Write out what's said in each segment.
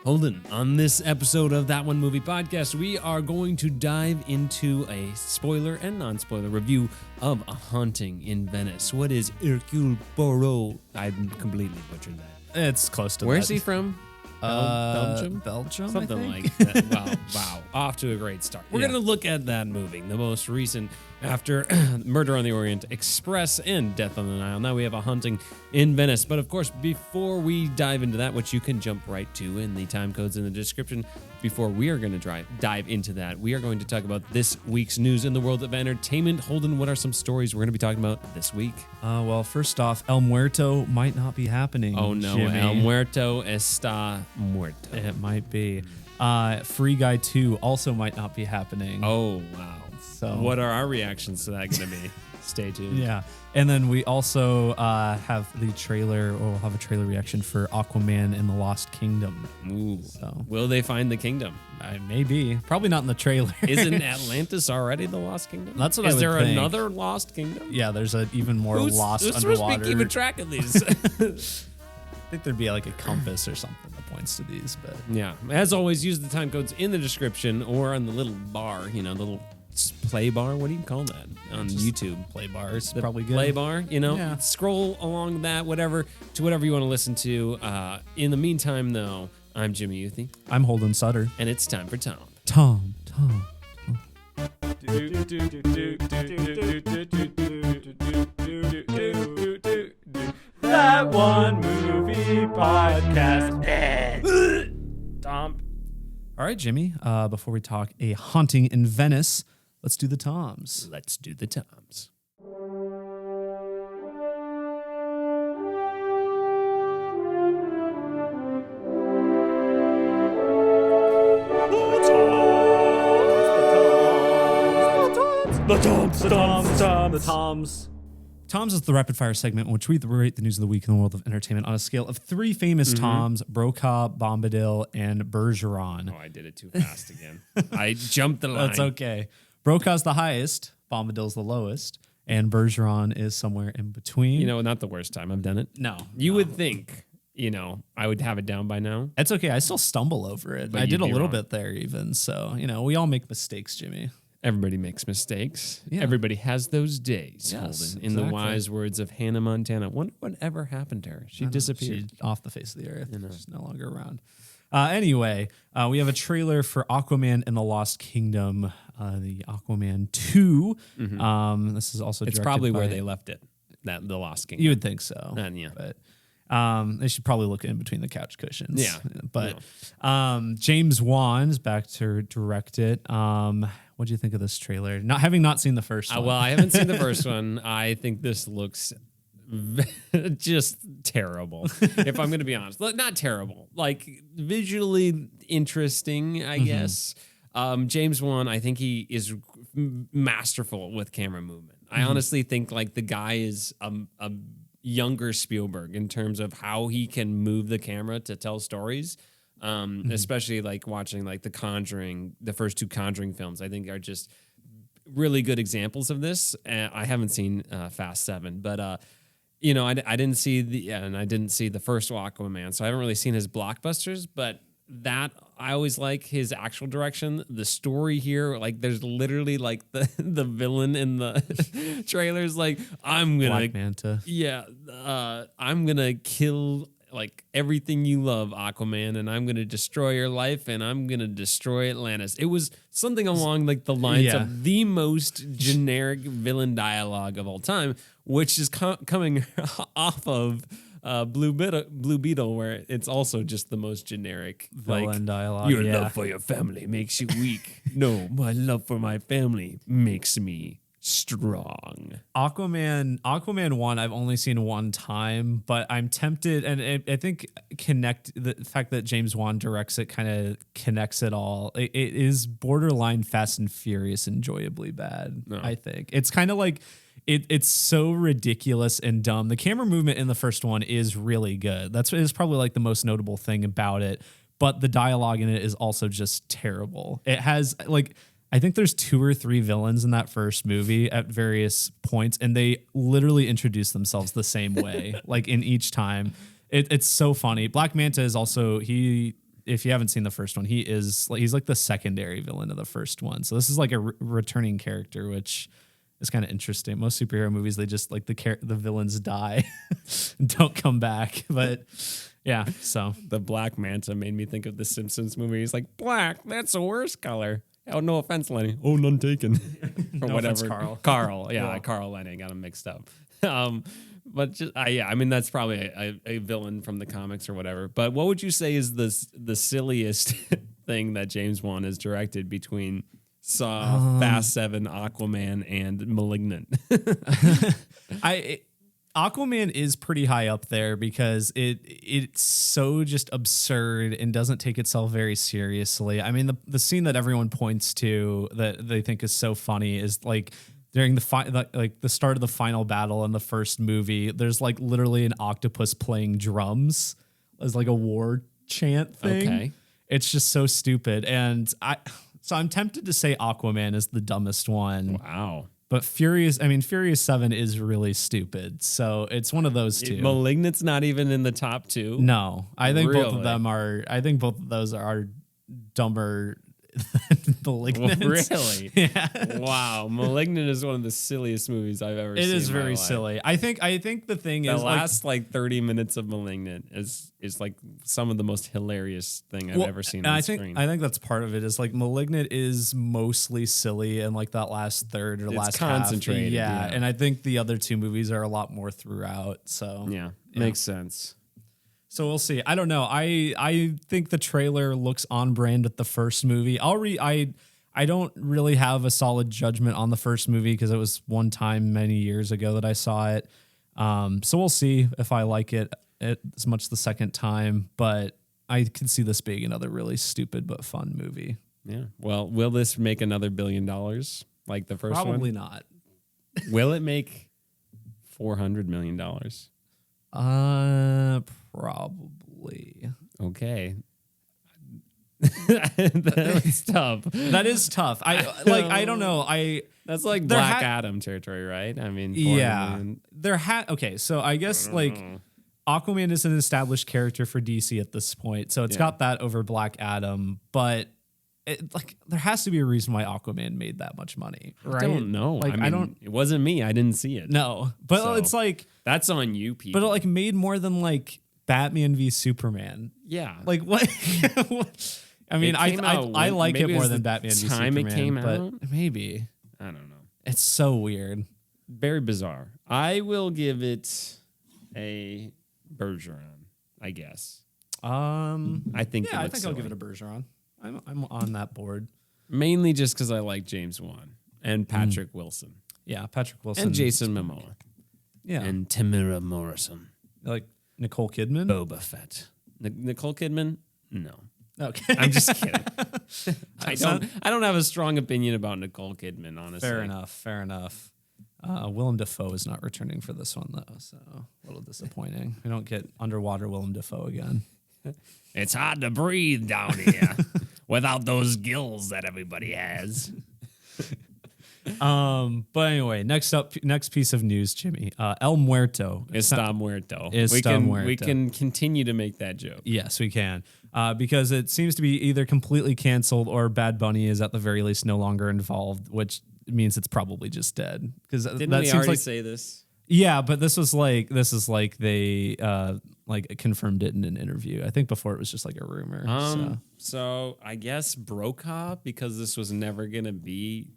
Holden, on this episode of That One Movie Podcast, we are going to dive into a spoiler and non-spoiler review of A Haunting in Venice. What is Hercule Poirot? I completely butchered that. It's close to Where's that. he from? Belgium? Belgium, Something I think. like that. Wow. Off to a great start. We're Yeah. going to look at that movie, the most recent after Murder on the Orient Express and Death on the Nile. Now we have A Haunting in Venice. But of course, before we dive into that, which you can jump right to in the time codes in the description, before we are going to dive into that, we are going to talk about this week's news in the world of entertainment. Holden, what are some stories we're going to be talking about this week? Well, first off, El Muerto might not be happening. Oh no, Jimmy. El Muerto está muerto. It might be. Free Guy 2 also might not be happening. Oh, wow. So what are our reactions to that going to be? Stay tuned. Yeah. And then we also have the trailer, or we'll have a trailer reaction for Aquaman and the Lost Kingdom. Ooh. So Will they find the kingdom? maybe. Probably not in the trailer. Isn't Atlantis already the Lost Kingdom? That's what I Is would there think. another Lost Kingdom? Yeah, there's an even more lost who's underwater. supposed to be keeping track of these? I think there'd be like a compass or something that points to these, but Yeah. As always, use the time codes in the description or on the little bar, the little play bar. What do you call that on YouTube? play bars The probably good. play bar, Yeah. Scroll along that, whatever you want to listen to. In the meantime, though, I'm Jimmy Youthy, I'm Holden Sutter. and it's time for Tom. Tom. That One Movie Podcast. Tom. All right, Jimmy. Before we talk A Haunting in Venice, let's do the Toms. Let's do the Toms. The Toms. Toms is the rapid fire segment in which we rate the news of the week in the world of entertainment on a scale of three famous Toms: Brokaw, Bombadil, and Bergeron. Oh, I did it too fast again. I jumped the line. That's okay. Brokaw's the highest, Bombadil's the lowest, and Bergeron is somewhere in between. Not the worst time I've done it. No. You would think, I would have it down by now. It's okay. I still stumble over it. But I you'd did a be little wrong. bit there even. So, we all make mistakes, Jimmy. Everybody makes mistakes. Yeah. Everybody has those days, Yes, Holden. In the exactly. wise words of Hannah Montana. Wonder what happened to her. She disappeared. She's off the face of the earth. She's no longer around. Anyway, we have a trailer for Aquaman and the Lost Kingdom, the Aquaman 2. This is also It's directed probably where by- they left it. The Lost Kingdom. You would think so. Yeah. But they should probably look in between the couch cushions. Yeah. But James Wan's back to direct it. What do you think of this trailer? Having not seen the first one. Well, I haven't seen the first one. I think this looks just terrible. If I'm going to be honest, not terrible, like visually interesting, I guess. James Wan, I think he is masterful with camera movement. I honestly think like the guy is a younger Spielberg in terms of how he can move the camera to tell stories. Especially like watching like the first two Conjuring films, I think are just really good examples of this. I haven't seen Fast 7, but I didn't see the first Aquaman, so I haven't really seen his blockbusters. But that I always like his actual direction. The story here, like there's literally like the villain in the trailers, like I'm gonna Black Manta. yeah, I'm gonna kill like everything you love, Aquaman, and I'm gonna destroy your life, and I'm gonna destroy Atlantis. It was something along like the lines Yeah. of the most generic villain dialogue of all time, which is coming off of Blue Beetle, where it's also just the most generic Villain dialogue, Your yeah. love for your family makes you weak. No, my love for my family makes me strong. Aquaman 1 I've only seen one time, but I'm tempted, and I think the fact that James Wan directs it kind of connects it all. It is borderline Fast and Furious enjoyably bad. No. I think it's kind of like it's so ridiculous and dumb. The camera movement in the first one is really good. That's probably like the most notable thing about it, but the dialogue in it is also just terrible. It has like, I think there's 2 or 3 villains in that first movie at various points, and they literally introduce themselves the same way, like in each time. It's so funny. Black Manta is also, he if you haven't seen the first one, he's like the secondary villain of the first one. So this is like a returning character, which is kind of interesting. Most superhero movies, they just like the villains die and don't come back. But yeah, so The Black Manta made me think of the Simpsons movie. He's like, black, that's the worst color. Oh, no offense, Lenny. Oh, none taken. Or No whatever. offense, Carl. Carl, yeah, Carl Lenny. Got him mixed up. But just, yeah, I mean, that's probably a villain from the comics or whatever. But what would you say is the silliest thing that James Wan has directed between Saw, Fast 7, Aquaman, and Malignant? Aquaman is pretty high up there because it's so just absurd and doesn't take itself very seriously. I mean, the scene that everyone points to that they think is so funny is like during the start of the final battle in the first movie. There's like literally an octopus playing drums as like a war chant thing. Okay. It's just so stupid, and I'm tempted to say Aquaman is the dumbest one. Wow. But Furious 7 is really stupid. So it's one of those two. Malignant's not even in the top two? No, I think both of Really? them are. I think both of those are dumber than Malignant. Really? Yeah. Wow. Malignant is one of the silliest movies I've ever It seen. is in my very life. silly. I think the thing The is last 30 minutes of Malignant is like some of the most hilarious thing I've ever seen on screen. I think that's part of it. Is like Malignant is mostly silly and like that last third or It's last concentrated, half. yeah. And I think the other two movies are a lot more throughout. So yeah, makes sense. So we'll see. I don't know. I think the trailer looks on brand with the first movie. I don't really have a solid judgment on the first movie because it was one time many years ago that I saw it. So we'll see if I like it as much the second time. But I could see this being another really stupid but fun movie. Yeah. Well, will this make another $1 billion like the first one? Probably not. Will it make $400 million? Probably. Okay. That's tough. That is tough. I don't know. That's like There Black ha- Adam territory, right? I mean, Yeah. 400 Okay, so I guess like Aquaman is an established character for DC at this point. So it's got that over Black Adam, but there has to be a reason why Aquaman made that much money, right? I don't know. Like I mean, it wasn't me. I didn't see it. No, but So, it's like that's on you, people. but it like made more than like Batman v Superman. yeah. Like what? I mean, It came out I when- like it maybe it more was than the Batman v time it Superman, came but out? maybe I don't know. it's so weird. Very bizarre. I will give it a Bergeron, I guess. I think Yeah, I looks think I'll give silly. it a Bergeron. I'm on that board. Mainly just because I like James Wan and Patrick Wilson Yeah, Patrick Wilson and Jason Momoa Yeah, and Tamara Morrison, like Nicole Kidman. Boba Fett. Nicole Kidman? No. Okay, I'm just kidding. I don't have a strong opinion about Nicole Kidman, honestly. Fair enough. Willem Dafoe is not returning for this one though, so a little disappointing. We don't get underwater Willem Dafoe again. It's hard to breathe down here without those gills that everybody has. But anyway, next piece of news, Jimmy. El Muerto. Está Muerto. Está Muerto. We can continue to make that joke. Yes, we can. Because it seems to be either completely canceled or Bad Bunny is at the very least no longer involved, which means it's probably just dead. Because Didn't that we seems already like say this? yeah, but this is like they like confirmed it in an interview. I think before it was just like a rumor. So I guess Brokaw, because this was never gonna be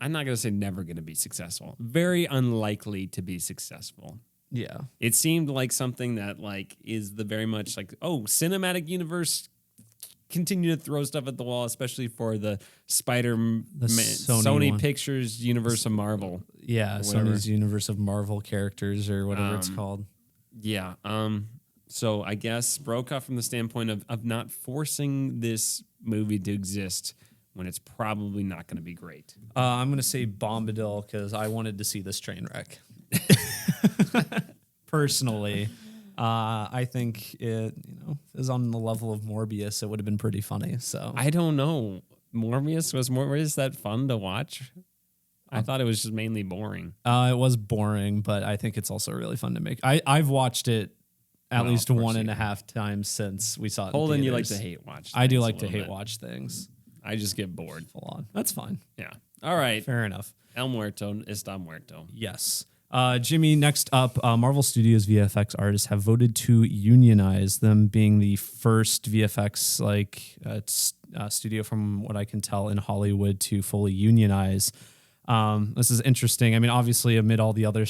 I'm not gonna say never gonna be successful. Very unlikely to be successful. Yeah. It seemed like something that like is the very much like, oh, cinematic universe continue to throw stuff at the wall, especially for the Sony Sony one. Pictures universe of Marvel. Yeah, whatever. Sony's universe of Marvel characters or whatever it's called. Yeah. So I guess Brokaw from the standpoint of not forcing this movie to exist when it's probably not going to be great. I'm going to say Bombadil because I wanted to see this train wreck. Personally, I think it is on the level of Morbius. It would have been pretty funny. So I don't know. Morbius that fun to watch? I thought it was just mainly boring. it was boring, but I think it's also really fun to make. I've watched it at Well, least of course one you and a can. half times since we saw it. Holden, in you like to theaters. hate watch. I do things a like to little hate bit. watch things. I just get bored. Full on. That's fine. Yeah. All right. Fair enough. El Muerto, está muerto. Yes. Jimmy, next up, Marvel Studios VFX artists have voted to unionize, them being the first VFX studio from what I can tell in Hollywood to fully unionize. This is interesting. I mean, obviously, amid all the other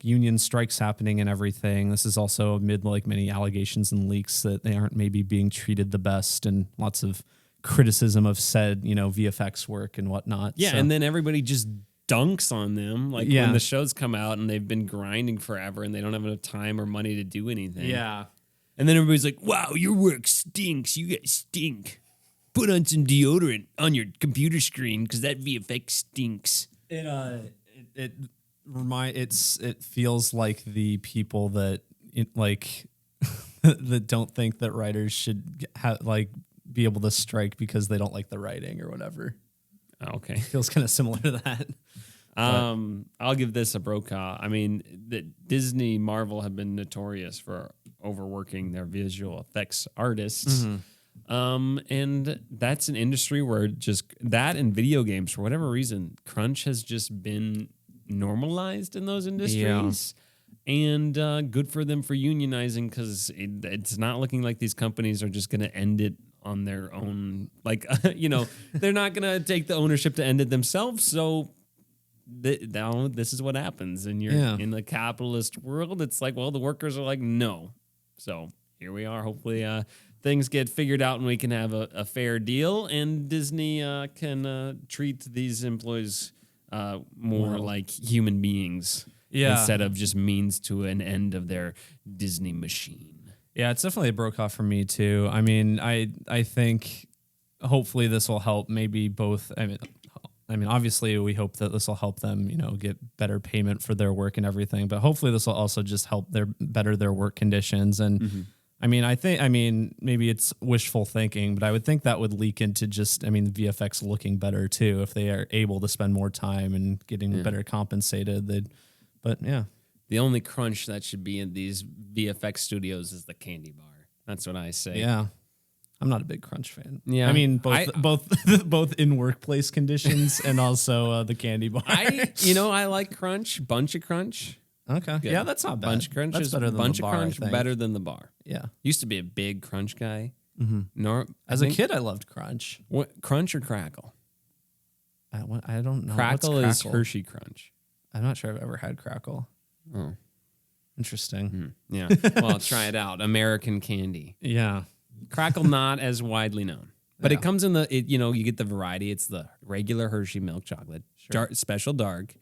union strikes happening and everything, this is also amid many allegations and leaks that they aren't maybe being treated the best, and lots of criticism of said VFX work and whatnot. Yeah, So- and then everybody just dunks on them Yeah. when the shows come out and they've been grinding forever and they don't have enough time or money to do anything. yeah. And then everybody's like, wow, your work stinks. You guys stink. Put on some deodorant on your computer screen because that VFX stinks. It feels like the people that that don't think that writers should be able to strike because they don't like the writing or whatever. Okay. Feels kind of similar to that. I'll give this a brokaw. I mean, Disney, Marvel have been notorious for overworking their visual effects artists. And that's an industry where just that and video games, for whatever reason, crunch has just been normalized in those industries. And good for them for unionizing, because it's not looking like these companies are just going to end it on their own. They're not going to take the ownership to end it themselves. So now this is what happens. And you're in the capitalist world. It's like, well, the workers are like, no. So here we are. Hopefully things get figured out and we can have a fair deal. And Disney can treat these employees more like human beings. Yeah. Instead of just means to an end of their Disney machine. Yeah, it's definitely a brokaw for me too. I mean, I think hopefully this will help maybe both. I mean, obviously we hope that this will help them, get better payment for their work and everything. But hopefully this will also just help better their work conditions. And I mean, maybe it's wishful thinking, but I would think that would leak into just, VFX looking better too if they are able to spend more time and getting better compensated. But yeah. The only crunch that should be in these VFX studios is the candy bar. That's what I say. Yeah. I'm not a big crunch fan. Yeah. I mean, both in workplace conditions and also the candy bar. I like crunch, bunch of crunch. Okay. Good. Yeah, that's not bad. Bunch of crunch That's is better than bunch the of bar, I crunch think. better than the bar. Yeah. Used to be a big crunch guy. As a kid, I loved crunch. What, crunch or crackle? I don't know. Crackle What's is Hershey Crunch. I'm not sure I've ever had crackle. Oh. Interesting. Yeah. Well, try it out. American candy. Yeah. Crackle not as widely known, but it comes in you get the variety. It's the regular Hershey milk chocolate, special dark,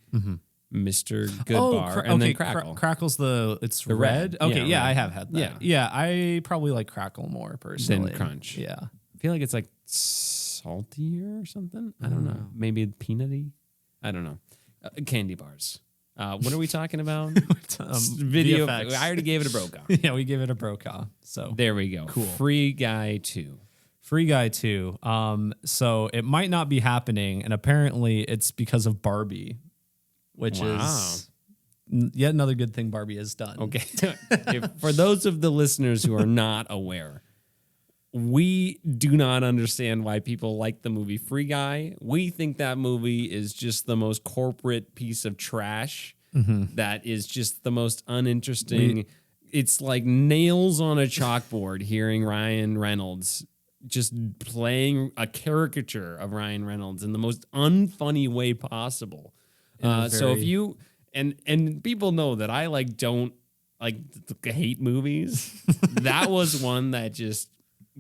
Mr. Good Bar, and then Crackle. Crackle's it's The red. red. Okay, Yeah, I red. have had that. Yeah. Yeah, I probably like Crackle more personally. Then Crunch. Yeah. I feel like it's like saltier or something. I don't know. Maybe peanutty. I don't know. Candy bars. What are we talking about? Video. VFX. I already gave it a brokaw. Yeah, we gave it a brokaw. So There we go. Cool. Free Guy 2. Free Guy 2. So it might not be happening, and apparently it's because of Barbie, which is yet another good thing Barbie has done. Okay. For those of the listeners who are not aware, we do not understand why people like the movie Free Guy. We think that movie is just the most corporate piece of trash that is just the most uninteresting. It's like nails on a chalkboard hearing Ryan Reynolds just playing a caricature of Ryan Reynolds in the most unfunny way possible. So if you and people know that I don't hate movies. That was one that just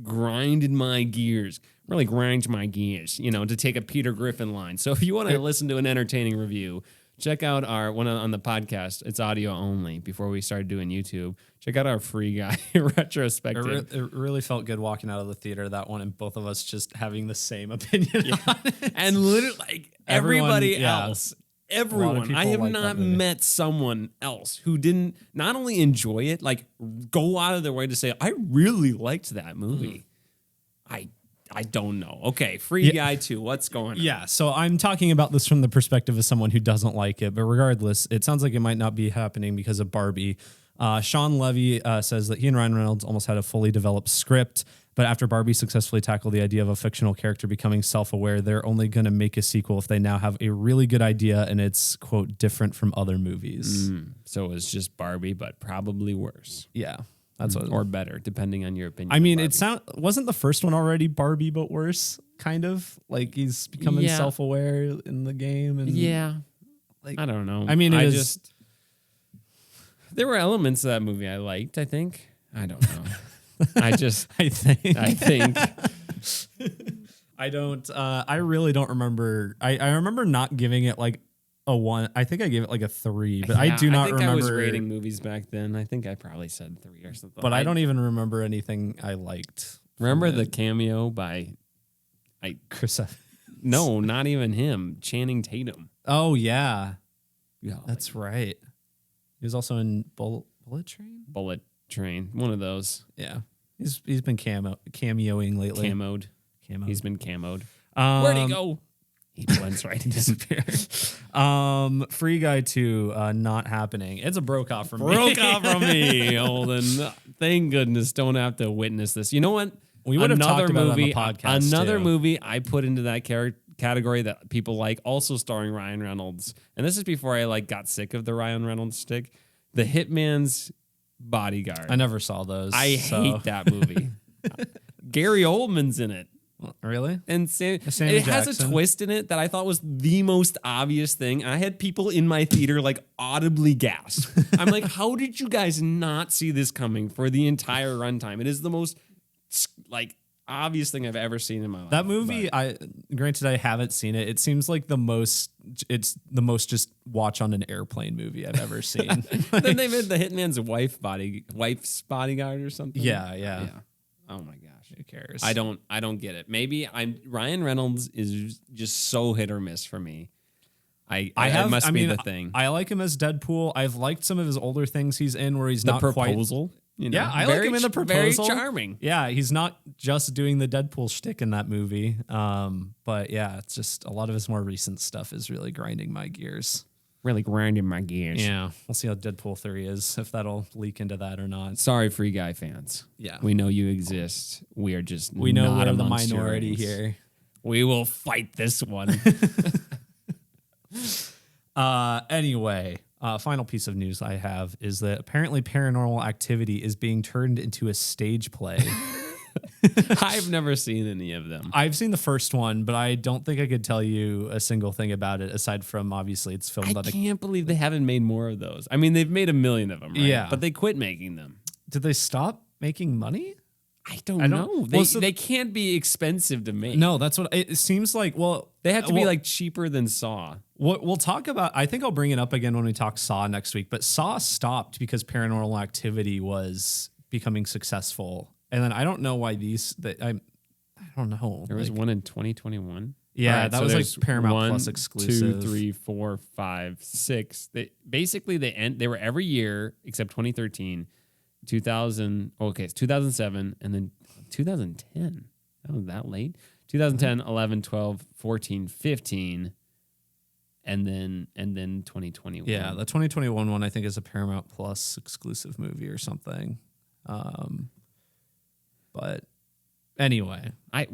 grinded my gears, really grinds my gears, to take a Peter Griffin line. So if you want to listen to an entertaining review, check out our one on the podcast. It's audio only before we started doing YouTube. Check out our Free Guy retrospective. It really felt good walking out of the theater, that one, and both of us just having the same opinion on it. And literally everybody else. Everyone. I have like not that movie. met someone else who didn't not only enjoy it, go out of their way to say, I really liked that movie. I don't know. Okay, Free Guy 2, what's going on? Yeah, so I'm talking about this from the perspective of someone who doesn't like it, but regardless, it sounds like it might not be happening because of Barbie. Sean Levy says that he and Ryan Reynolds almost had a fully developed script, but after Barbie successfully tackled the idea of a fictional character becoming self-aware, they're only going to make a sequel if they now have a really good idea and it's, quote, different from other movies. So it's just Barbie, but probably worse. Yeah. That's what, or better, depending on your opinion. I mean, wasn't the first one already Barbie, but worse, kind of? Like he's becoming self-aware in the game. And like, I don't know. I mean, there were elements of that movie I liked, I think. I don't know. I really don't remember. I remember not giving it like a 1. I think I gave it like a 3, but I do not remember. I was rating movies back then. I think I probably said 3 or something. But I don't even remember anything I liked. Remember the cameo by Chris? No, not even him. Channing Tatum. Oh yeah, that's right. He was also in Bullet Train. Bullet Train, one of those. Yeah, he's been cameoing lately. Camoed. He's been camoed. Where'd he go? He blends right and disappears. Free Guy 2, not happening. It's a broke off from me. Broke off from me, Holden. Thank goodness, don't have to witness this. You know what? We would have talked about it on the podcast. Another movie I put into that category that people like, also starring Ryan Reynolds. And this is before I got sick of the Ryan Reynolds stick. The Hitman's Bodyguard. I never saw those. I hate that movie. Gary Oldman's in it. Really? And it has a twist in it that I thought was the most obvious thing. I had people in my theater audibly gasp. I'm like, how did you guys not see this coming for the entire runtime? It is the most obvious thing I've ever seen in my life. That movie, granted I haven't seen it. It seems like it's the most just watch on an airplane movie I've ever seen. Then they made the Hitman's wife's Bodyguard or something. Yeah. Oh my gosh. Who cares? I don't get it. Maybe Ryan Reynolds is just so hit or miss for me. It must be the thing. I like him as Deadpool. I've liked some of his older things he's in where he's not quite. Proposal. Yeah, I like him in The Proposal. Very charming. Yeah, he's not just doing the Deadpool shtick in that movie. But yeah, it's just a lot of his more recent stuff is really grinding my gears. Really grinding my gears. Yeah, we'll see how Deadpool 3 is, if that'll leak into that or not. Sorry, Free Guy fans. Yeah. We know you exist. We are just we know we're the minority here. We will fight this one. Anyway, final piece of news I have is that apparently Paranormal Activity is being turned into a stage play. I've never seen any of them. I've seen the first one, but I don't think I could tell you a single thing about it aside from obviously it's filmed. I can't believe they haven't made more of those. I mean, they've made 1 million of them, right? Yeah. But they quit making them. Did they stop making money? I don't know. They can't be expensive to make. No, that's what it seems like. Well, they have to be cheaper than Saw. We'll talk about, I think I'll bring it up again when we talk Saw next week, but Saw stopped because Paranormal Activity was becoming successful. And then I don't know why I don't know. There was one in 2021. Yeah, that was Paramount Plus exclusive. 1, 2, 3, 4, 5, 6. They were every year except 2013, 2000. Okay, it's 2007, and then 2010. That was that late. 2010, 11, 12, 14, 15, and then 2021. Yeah, the 2021 one I think is a Paramount Plus exclusive movie or something. But anyway, I've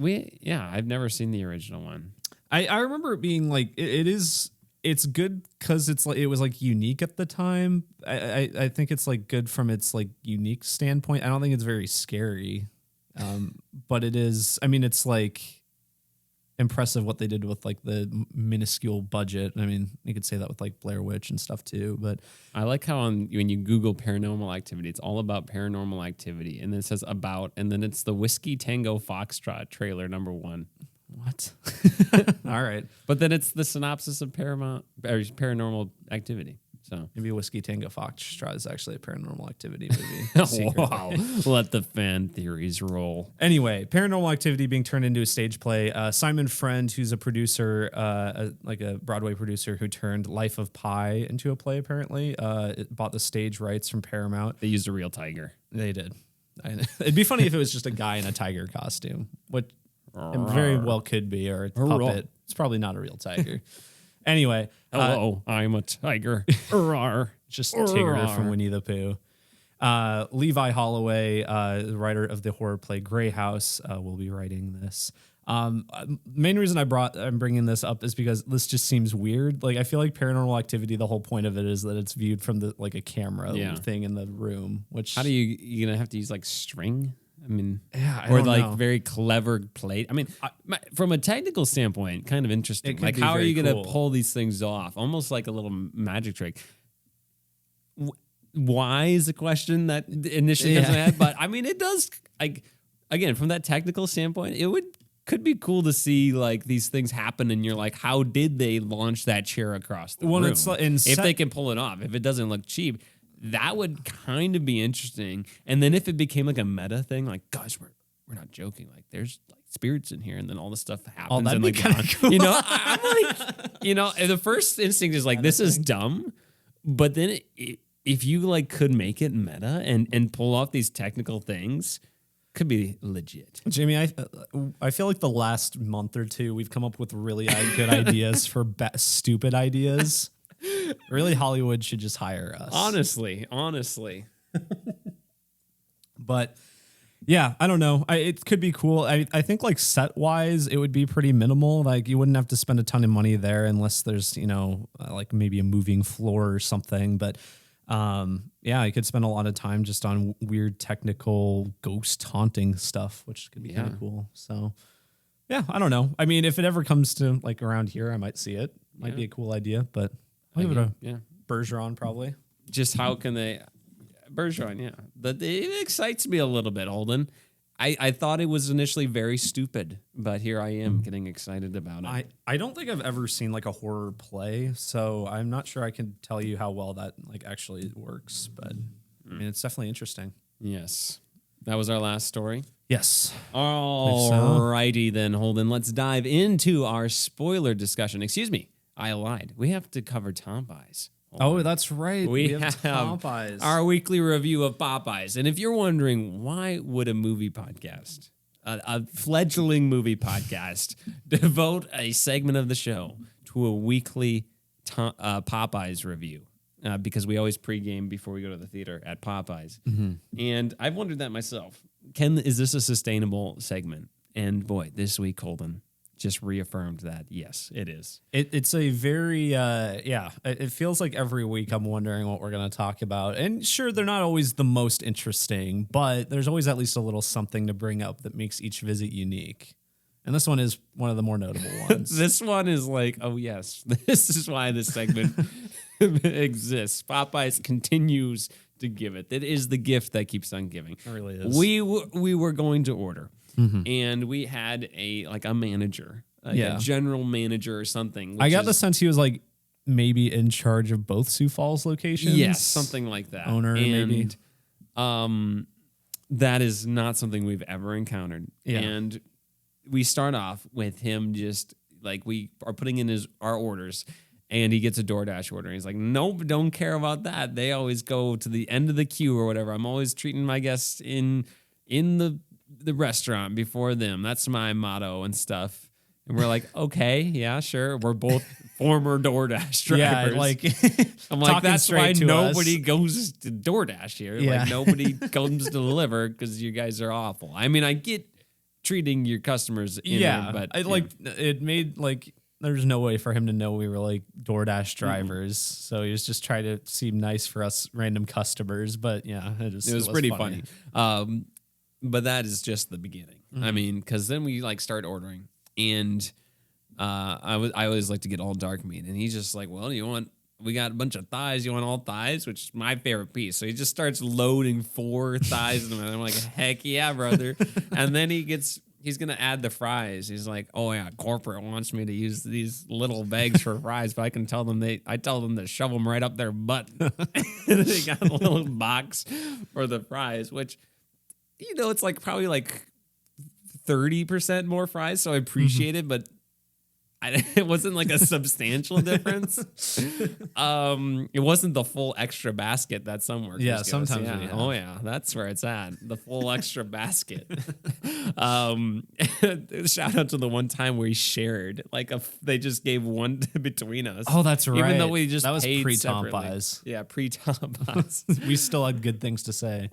never seen the original one. I remember it being it's good because it was unique at the time. I think it's good from its unique standpoint. I don't think it's very scary, but it is. I mean, it's impressive what they did with the minuscule budget. I mean, you could say that with Blair Witch and stuff too. But I like how when you Google Paranormal Activity, it's all about Paranormal Activity, and then it says about, and then it's the Whiskey Tango Foxtrot trailer #1. What? All right, but then it's the synopsis of Paranormal Activity. So maybe Whiskey Tango Foxtrot is actually a Paranormal Activity movie. Wow. Let the fan theories roll. Anyway, Paranormal Activity being turned into a stage play. Simon Friend, who's a producer, a Broadway producer who turned Life of Pi into a play, apparently, bought the stage rights from Paramount. They used a real tiger. They did. It'd be funny if it was just a guy in a tiger costume, which it very well could be, or a puppet. It's probably not a real tiger. Anyway. Hello, I'm a tiger. Just Tigger from Winnie the Pooh. Levi Holloway, the writer of the horror play Grey House, will be writing this. Main reason I'm bringing this up is because this just seems weird. Like I feel like Paranormal Activity, the whole point of it is that it's viewed from a camera thing in the room. Which how do you gonna have to use like string? I mean, I or don't like know. very clever plate. I mean, from a technical standpoint, kind of interesting. It could Like be how are very you gonna cool. pull these things off? Almost like a little magic trick. Why is the question that initially comes to my head? But I mean, it does. Like again, from that technical standpoint, could be cool to see like these things happen, and you're like, how did they launch that chair across the room? It's like if they can pull it off, if it doesn't look cheap, that would kind of be interesting. And then if it became like a meta thing, like guys, we're not joking, like there's like spirits in here, and then all this stuff happens. that'd and be like kinda cool. you know, I'm like, you know, the first instinct is like this is dumb, but then if you like could make it meta and pull off these technical things, could be legit. Jamie, I feel like the last month or two we've come up with really good ideas for stupid ideas. Really, Hollywood should just hire us. Honestly. But yeah, I don't know. It could be cool. I think like set wise, it would be pretty minimal. Like you wouldn't have to spend a ton of money there unless there's, like maybe a moving floor or something. But yeah, I could spend a lot of time just on weird technical ghost haunting stuff, which could be kind of cool. So yeah, I don't know. I mean, if it ever comes to like around here, I might see it. Might be a cool idea, but I'll give it a Bergeron probably. Just how can they Bergeron, yeah. It excites me a little bit, Holden. I thought it was initially very stupid, but here I am getting excited about it. I don't think I've ever seen like a horror play, so I'm not sure I can tell you how well that like actually works, but I mean it's definitely interesting. Yes. That was our last story. Yes. All righty then, Holden. Let's dive into our spoiler discussion. Excuse me, I lied. We have to cover TOMPeyes. Oh, that's right. We have Popeyes. our weekly review of Popeyes. And if you're wondering, why would a movie podcast, a fledgling movie podcast, devote a segment of the show to a weekly Popeyes review? Because we always pregame before we go to the theater at Popeyes. Mm-hmm. And I've wondered that myself. Is this a sustainable segment? And boy, this week, Holden just reaffirmed that, yes, it is. It's a very, it feels like every week I'm wondering what we're going to talk about. And sure, they're not always the most interesting, but there's always at least a little something to bring up that makes each visit unique. And this one is one of the more notable ones. This one is like, oh, yes, this is why this segment exists. Popeyes continues to give it. It is the gift that keeps on giving. It really is. We were going to order. Mm-hmm. And we had a manager, a general manager or something. I got the sense he was like maybe in charge of both Sioux Falls locations. Yes, something like that. Owner, maybe. That is not something we've ever encountered. Yeah. And we start off with him just like we are putting in our orders. And he gets a DoorDash order. And he's like, nope, don't care about that. They always go to the end of the queue or whatever. I'm always treating my guests in the restaurant before them. That's my motto and stuff. And we're like, okay, yeah, sure. We're both former DoorDash drivers. Yeah, like I'm like, that's why to nobody us. goes to DoorDash here. Yeah. Like nobody comes to deliver because you guys are awful. I mean, I get treating your customers but it made like there's no way for him to know we were like DoorDash drivers. So he was just trying to seem nice for us random customers. But yeah, it was pretty funny. But that is just the beginning. Mm-hmm. I mean, because then we like start ordering, and I always like to get all dark meat, and he's just like, well, we got a bunch of thighs. You want all thighs, which is my favorite piece. So he just starts loading 4 thighs, and I'm like, heck yeah, brother. And then he's going to add the fries. He's like, oh yeah, corporate wants me to use these little bags for fries, but I tell them to shove them right up their butt. And they got a little box for the fries, which, it's like probably like 30% more fries. So I appreciate it, but it wasn't like a substantial difference. It wasn't the full extra basket that some workers give us. Sometimes. Oh yeah, that's where it's at. The full extra basket. And shout out to the one time we shared. Like they just gave one between us. Oh, that's right. Even though we just that was paid pre-TOMPeyes. Yeah, pre-TOMPeyes. We still had good things to say.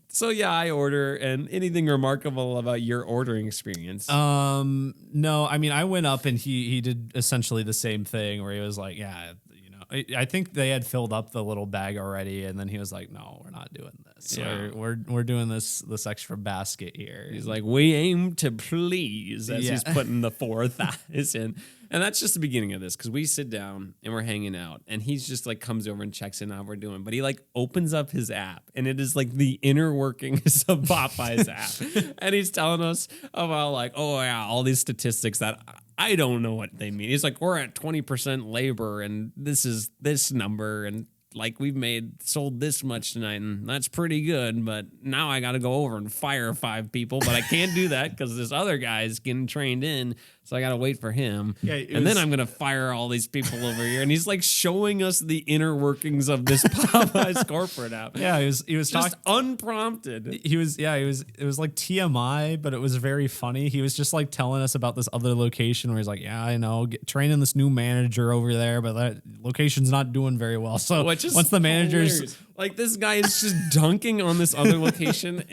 So yeah, I order. And anything remarkable about your ordering experience? No, I mean, I went up and he did essentially the same thing where he was like, yeah, you know, I think they had filled up the little bag already, and then he was like, no, we're not doing this. Yeah. We're doing this extra basket here. He's like, we aim to please, as he's putting the 4 thighs in. And that's just the beginning of this, because we sit down and we're hanging out, and he's just like comes over and checks in on how we're doing. But he like opens up his app, and it is like the inner workings of Popeyes app. And he's telling us about like, oh yeah, all these statistics that I don't know what they mean. He's like, we're at 20% labor, and this is this number, and like we've sold this much tonight, and that's pretty good. But now I got to go over and fire 5 people, but I can't do that because this other guy's getting trained in, so I got to wait for him. Yeah, and then I'm gonna fire all these people over here. And he's like showing us the inner workings of this Popeyes corporate app. Yeah, he was just unprompted. It was like TMI, but it was very funny. He was just like telling us about this other location where he's like, yeah, I know, training this new manager over there, but that location's not doing very well. So once the manager's hilarious. Like, this guy is just dunking on this other location,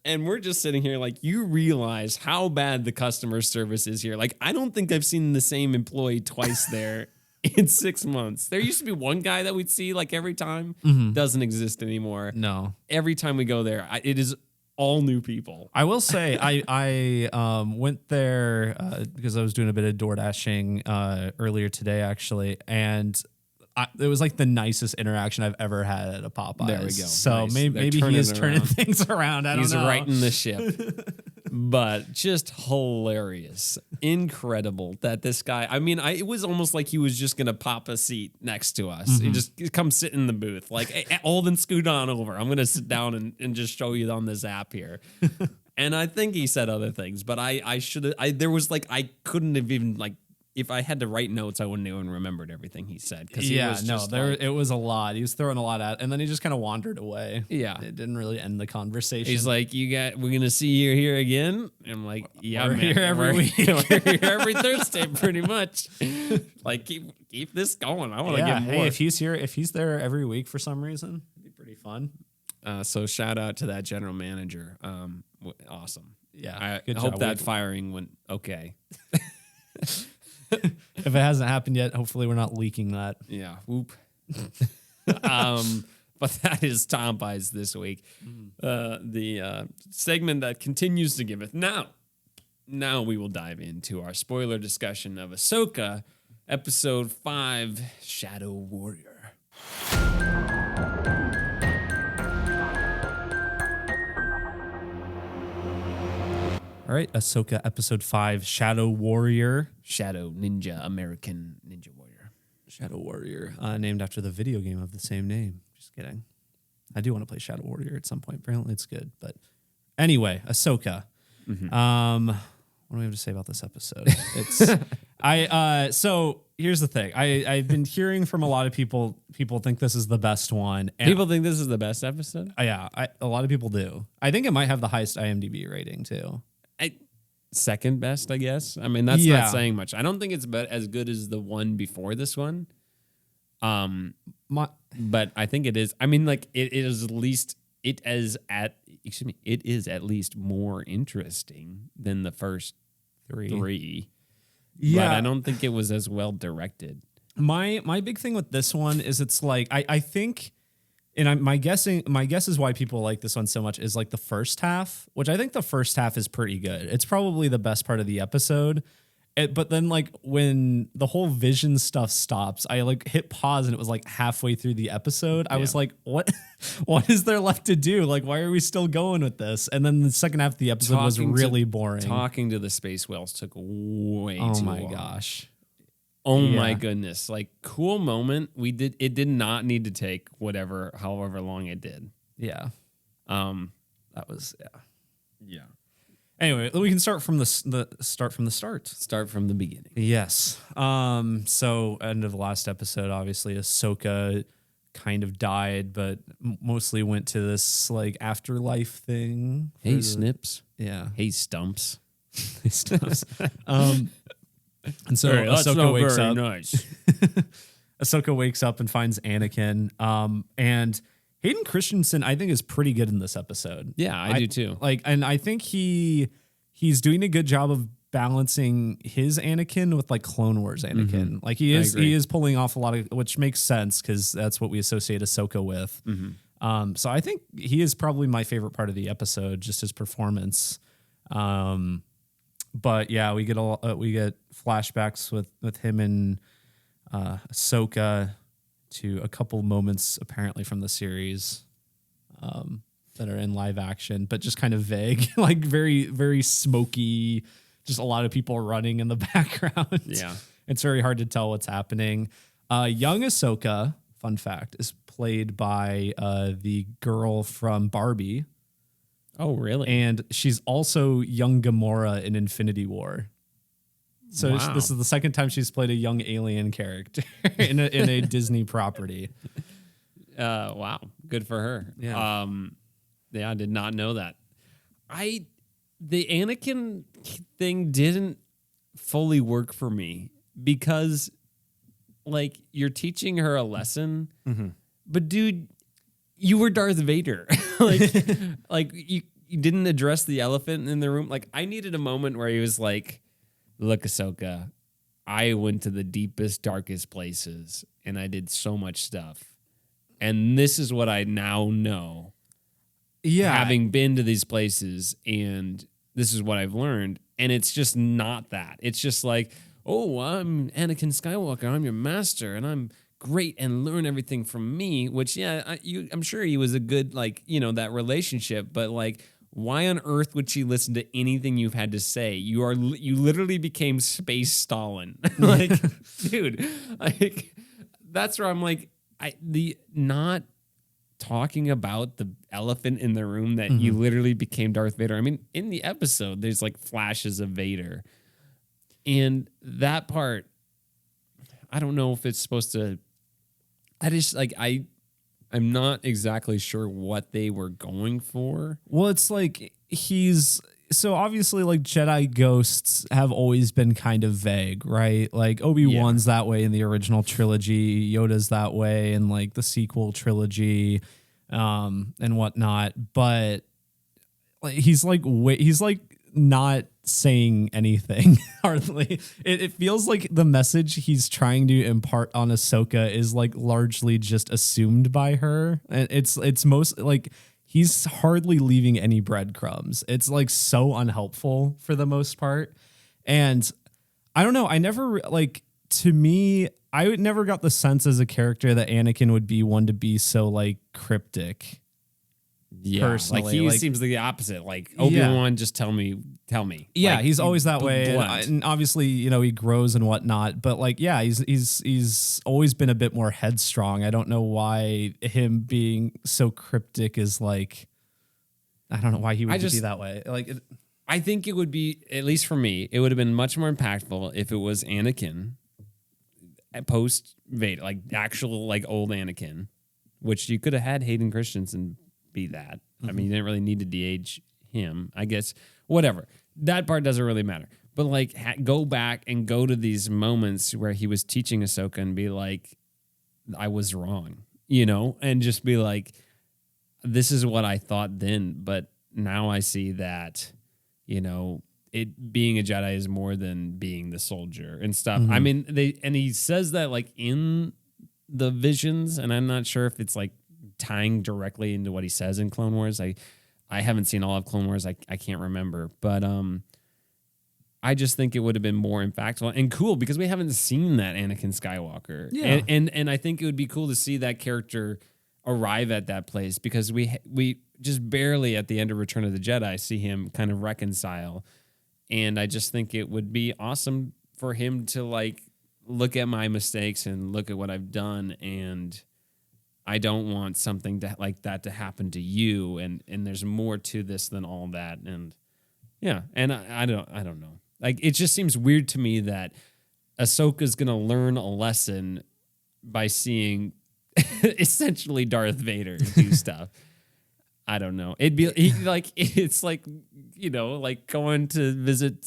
and we're just sitting here like, you realize how bad the customer service is here. Like, I don't think I've seen the same employee twice there in 6 months. There used to be one guy that we'd see like every time. Doesn't exist anymore. No. Every time we go there, it is all new people. I will say I went there because I was doing a bit of door dashing earlier today, actually, and it was like the nicest interaction I've ever had at a Popeyes. There we go. So Nice. maybe he is turning things around. I don't know. He's righting the ship. But just hilarious. Incredible that this guy, I mean, it was almost like he was just going to pop a seat next to us. He just come sit in the booth. Like, hey, Alden, scoot on over. I'm going to sit down and just show you on this app here. And I think he said other things, but I couldn't have even like, if I had to write notes, I wouldn't even remembered everything he said. It was a lot. He was throwing a lot at, and then he just kind of wandered away. Yeah, it didn't really end the conversation. He's like, we're gonna see you here again. And I'm like, yeah, we're man, here every week. We're here every Thursday, pretty much. Like, keep this going. I want to get more. Hey, if he's there every week for some reason, it'd be pretty fun. So shout out to that general manager. Awesome. Yeah, I hope that firing went okay. If it hasn't happened yet, hopefully we're not leaking that. Yeah. Whoop. But that is TOMPeyes this week. The segment that continues to give it. Now we will dive into our spoiler discussion of Ahsoka, episode 5, Shadow Warrior. All right, Ahsoka episode 5, Shadow Warrior. Shadow Ninja, American Ninja Warrior. Shadow Warrior, named after the video game of the same name. Just kidding. I do want to play Shadow Warrior at some point. Apparently it's good. But anyway, Ahsoka. What do we have to say about this episode? It's so here's the thing. I've been hearing from a lot of people think this is the best one. And people think this is the best episode? Yeah, a lot of people do. I think it might have the highest IMDb rating too. Second best, I guess. I mean, that's not saying much. I don't think it's as good as the one before this one. But I think it is. I mean, like it is at least it is at least more interesting than the first three. Yeah, but I don't think it was as well directed. My big thing with this one is it's like I think. And my guess is why people like this one so much is like the first half, which I think the first half is pretty good. It's probably the best part of the episode. But then like when the whole vision stuff stops, I like hit pause and it was like halfway through the episode. I was like, what is there left to do? Like, why are we still going with this? And then the second half of the episode was really boring. Talking to the space whales took way too long. Oh my gosh. Oh my goodness. Like, cool moment. It did not need to take however long it did. Yeah. That was Yeah. Anyway, we can start from the start. Start from the beginning. Yes. So end of the last episode, obviously Ahsoka kind of died, but mostly went to this like afterlife thing. Hey, Snips. Yeah. Hey, Stumps. These stuffs. And so Hey, that's Ahsoka not wakes very up. nice. Ahsoka wakes up and finds Anakin. And Hayden Christensen, I think, is pretty good in this episode. Yeah, I do too. And I think he's doing a good job of balancing his Anakin with like Clone Wars Anakin. Like he is pulling off a lot of, which makes sense because that's what we associate Ahsoka with. So I think he is probably my favorite part of the episode, just his performance. But yeah, we get flashbacks with him and Ahsoka to a couple moments apparently from the series that are in live action, but just kind of vague, like very, very smoky, just a lot of people running in the background. Yeah. It's very hard to tell what's happening. Young Ahsoka, fun fact, is played by the girl from Barbie. Oh, really? And she's also young Gamora in Infinity War. So Wow. this is the second time she's played a young alien character in a Disney property. Wow. Good for her. Yeah. Yeah, I did not know that. The Anakin thing didn't fully work for me because, like, you're teaching her a lesson, but dude, you were Darth Vader. like you didn't address the elephant in the room. Like, I needed a moment where he was like, "Look, Ahsoka, I went to the deepest, darkest places, and I did so much stuff, and this is what I now know." Yeah. Having been to these places, and this is what I've learned. And it's just not that. It's just like, oh, I'm Anakin Skywalker. I'm your master, and I'm great and learn everything from me, which, yeah, I'm sure he was a good, like, you know, that relationship. But, like, why on earth would she listen to anything you've had to say? You literally became Space Stalin. Like, dude, like, that's where I'm like, not talking about the elephant in the room that you literally became Darth Vader. I mean, in the episode, there's like flashes of Vader. And that part, I don't know if it's supposed to, I'm not exactly sure what they were going for. Well, it's like so obviously like Jedi ghosts have always been kind of vague, right? Like Obi-Wan's that way in the original trilogy, Yoda's that way in like the sequel trilogy, and whatnot. But like, he's like not saying anything hardly. It feels like the message he's trying to impart on Ahsoka is like largely just assumed by her. And it's most like he's hardly leaving any breadcrumbs. It's like so unhelpful for the most part. And I don't know. I never to me, I never got the sense as a character that Anakin would be one to be so like cryptic. Yeah, personally. like he seems the opposite. Like Obi-Wan, just tell me. Yeah, like, he's always that way, blunt. and obviously, you know, he grows and whatnot. But like, yeah, he's always been a bit more headstrong. I don't know why him being so cryptic is like, I don't know why he would be that way. Like, I think it would be, at least for me, it would have been much more impactful if it was Anakin post Vader, like actual like old Anakin, which you could have had Hayden Christensen be that. I mean, you didn't really need to de-age him, I guess. Whatever. That part doesn't really matter. But like, go back and go to these moments where he was teaching Ahsoka and be like, I was wrong, you know, and just be like, this is what I thought then, but now I see that, you know, it being a Jedi is more than being the soldier and stuff. I mean, he says that like in the visions, and I'm not sure if it's like tying directly into what he says in Clone Wars. I haven't seen all of Clone Wars. I can't remember, but I just think it would have been more impactful and cool because we haven't seen that Anakin Skywalker. Yeah. And I think it would be cool to see that character arrive at that place because we just barely at the end of Return of the Jedi see him kind of reconcile. And I just think it would be awesome for him to like look at my mistakes and look at what I've done, and I don't want something like that to happen to you. And there's more to this than all that. And yeah, and I don't know. Like, it just seems weird to me that Ahsoka's gonna learn a lesson by seeing essentially Darth Vader do stuff. I don't know. It'd be like it's like like going to visit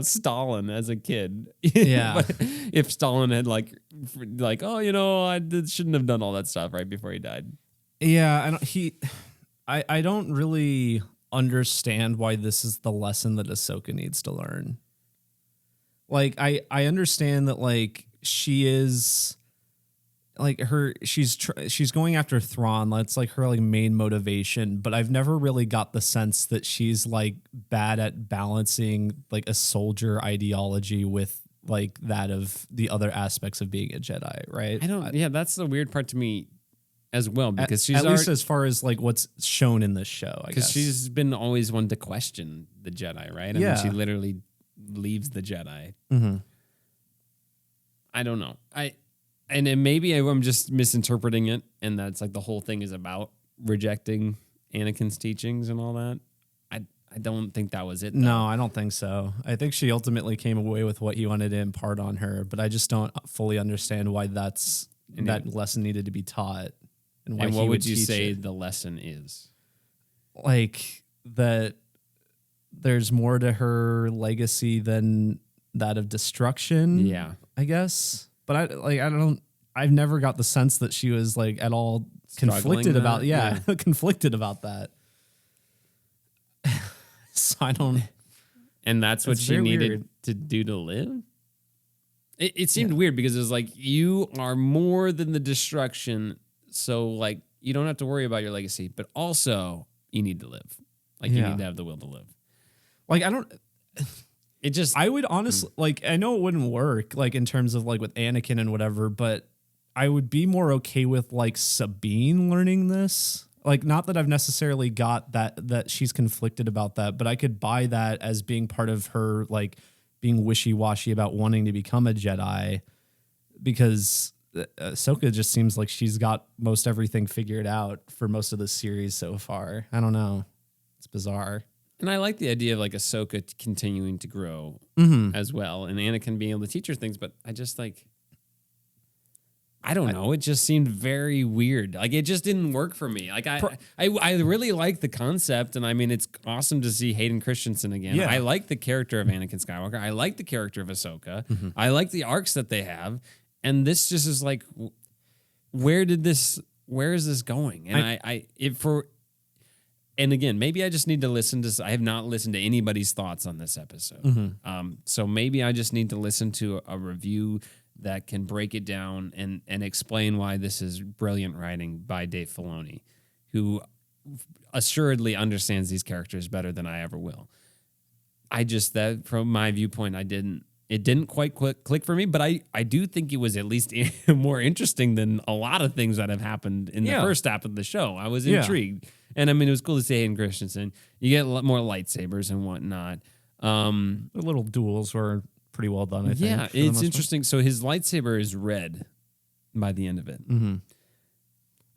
Stalin as a kid. Yeah. But if Stalin had like shouldn't have done all that stuff right before he died. Yeah, I don't really understand why this is the lesson that Ahsoka needs to learn. Like I understand that like she is like she's going after Thrawn. That's like her like main motivation, but I've never really got the sense that she's like bad at balancing like a soldier ideology with like that of the other aspects of being a Jedi, right? Yeah, that's the weird part to me as well, because she's at least as far as like what's shown in this show, I guess. Because she's been always one to question the Jedi, right? I mean, she literally leaves the Jedi. Mm-hmm. I don't know. And then maybe I'm just misinterpreting it, and that's like the whole thing is about rejecting Anakin's teachings and all that. I don't think that was it, though. No, I don't think so. I think she ultimately came away with what he wanted to impart on her, but I just don't fully understand why that lesson needed to be taught. And what would you say the lesson is? Like that there's more to her legacy than that of destruction. Yeah. I guess. But I've never got the sense that she was like at all conflicted about conflicted about that. So I don't. And that's what she needed to do to live? It seemed weird because it was like, you are more than the destruction. So like, you don't have to worry about your legacy, but also you need to live. Like you need to have the will to live. Like, I would honestly, like, I know it wouldn't work, like, in terms of, like, with Anakin and whatever, but I would be more okay with, like, Sabine learning this. Like, not that I've necessarily got that she's conflicted about that, but I could buy that as being part of her, like, being wishy-washy about wanting to become a Jedi, because Ahsoka just seems like she's got most everything figured out for most of the series so far. I don't know. It's bizarre. And I like the idea of like Ahsoka continuing to grow as well, and Anakin being able to teach her things. But I just like, I don't know. It just seemed very weird. Like it just didn't work for me. Like I really like the concept, and I mean it's awesome to see Hayden Christensen again. Yeah. I like the character of Anakin Skywalker. I like the character of Ahsoka. I like the arcs that they have, and this just is like, where is this going? And And again, maybe I just need to listen to. I have not listened to anybody's thoughts on this episode. So maybe I just need to listen to a review that can break it down and explain why this is brilliant writing by Dave Filoni, who assuredly understands these characters better than I ever will. That from my viewpoint, it didn't quite click for me, but I do think it was at least more interesting than a lot of things that have happened in the first half of the show. I was intrigued. And I mean, it was cool to see Hayden Christensen. You get a lot more lightsabers and whatnot. The little duels were pretty well done, I think. Yeah, it's interesting. So his lightsaber is red by the end of it.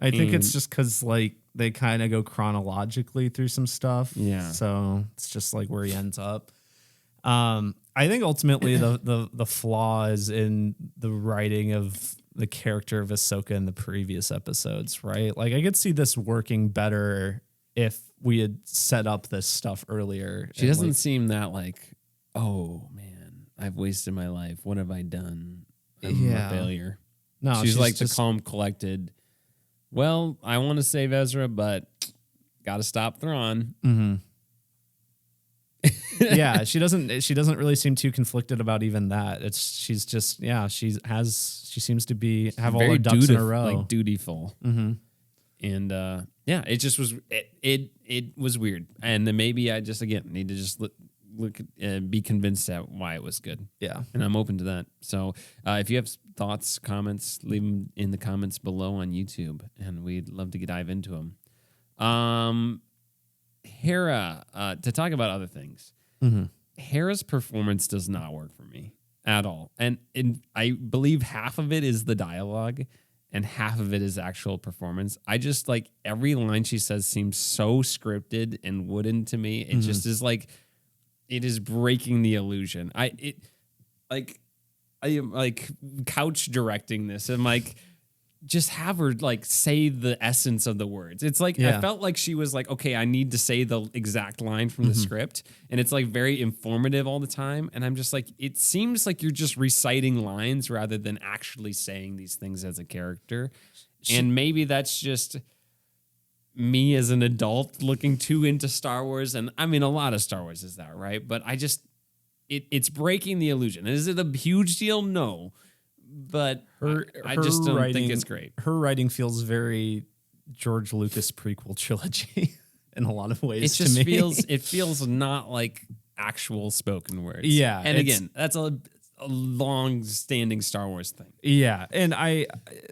I think it's just because like they kind of go chronologically through some stuff. Yeah. So it's just like where he ends up. I think ultimately the flaw is in the writing of the character of Ahsoka in the previous episodes, right? Like I could see this working better if we had set up this stuff earlier. She doesn't seem that like, oh man, I've wasted my life. What have I done? I'm a failure. No, she's like just the calm, collected. Well, I want to save Ezra, but got to stop Thrawn. Yeah, she doesn't really seem too conflicted about even that. She seems to have all her ducks in a row, like dutiful. And it just was it was weird. And then maybe I just again need to just look be convinced at why it was good. Yeah, and I'm open to that. So if you have thoughts, comments, leave them in the comments below on YouTube, and we'd love to dive into them. Hera, to talk about other things. Hera's performance does not work for me at all. And I believe half of it is the dialogue and half of it is actual performance. I just like every line she says seems so scripted and wooden to me. It just is like, it is breaking the illusion. I am like couch directing this. I'm like, just have her like say the essence of the words. It's like I felt like she was like, okay, I need to say the exact line from the script, and it's like very informative all the time. And I'm just like, it seems like you're just reciting lines rather than actually saying these things as a character. And maybe that's just me as an adult looking too into Star Wars, and I mean a lot of Star Wars is that, right? But I just it's breaking the illusion. Is it a huge deal? No. But I just don't think it's great. Her writing feels very George Lucas prequel trilogy in a lot of ways. It just to me. feels not like actual spoken words. Yeah, and again, that's a long-standing Star Wars thing. Yeah, and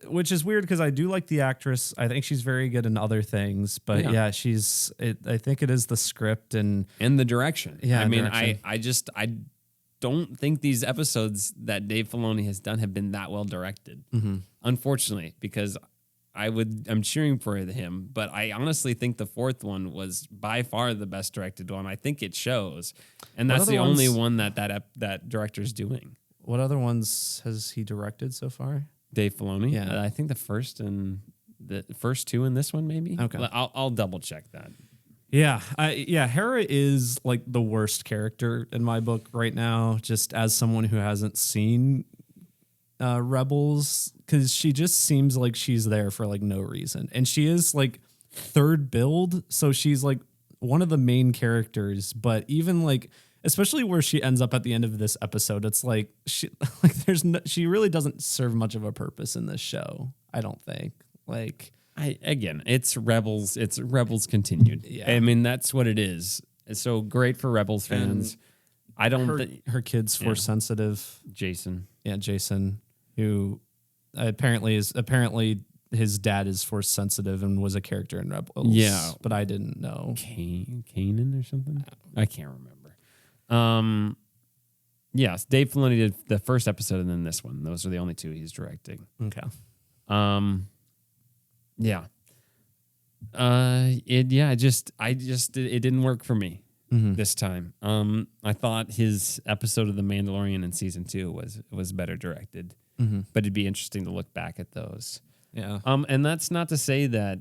which is weird because I do like the actress. I think she's very good in other things, but I think it is the script and the direction. Yeah, I mean, direction. I don't think these episodes that Dave Filoni has done have been that well directed. Unfortunately, because I'm cheering for him, but I honestly think the fourth one was by far the best directed one. I think it shows, and that's the only one that director's doing. What other ones has he directed so far? Dave Filoni. Yeah, I think the first two in this one, maybe. Okay, I'll double check that. Yeah, Hera is like the worst character in my book right now, just as someone who hasn't seen Rebels, because she just seems like she's there for like no reason. And she is like third build, so she's like one of the main characters, but even like especially where she ends up at the end of this episode, it's like she really doesn't serve much of a purpose in this show, I don't think. Like it's Rebels. It's Rebels continued. Yeah. I mean, that's what it is. It's so great for Rebels fans. And I don't think her kid's force sensitive. Jason. Yeah, Jason, who apparently his dad is force sensitive and was a character in Rebels. Yeah, but I didn't know. Kanan or something. I can't remember. Yes, Dave Filoni did the first episode and then this one. Those are the only two he's directing. Okay. Yeah. It didn't work for me this time. I thought his episode of The Mandalorian in season 2 was better directed, but it'd be interesting to look back at those. Yeah. And that's not to say that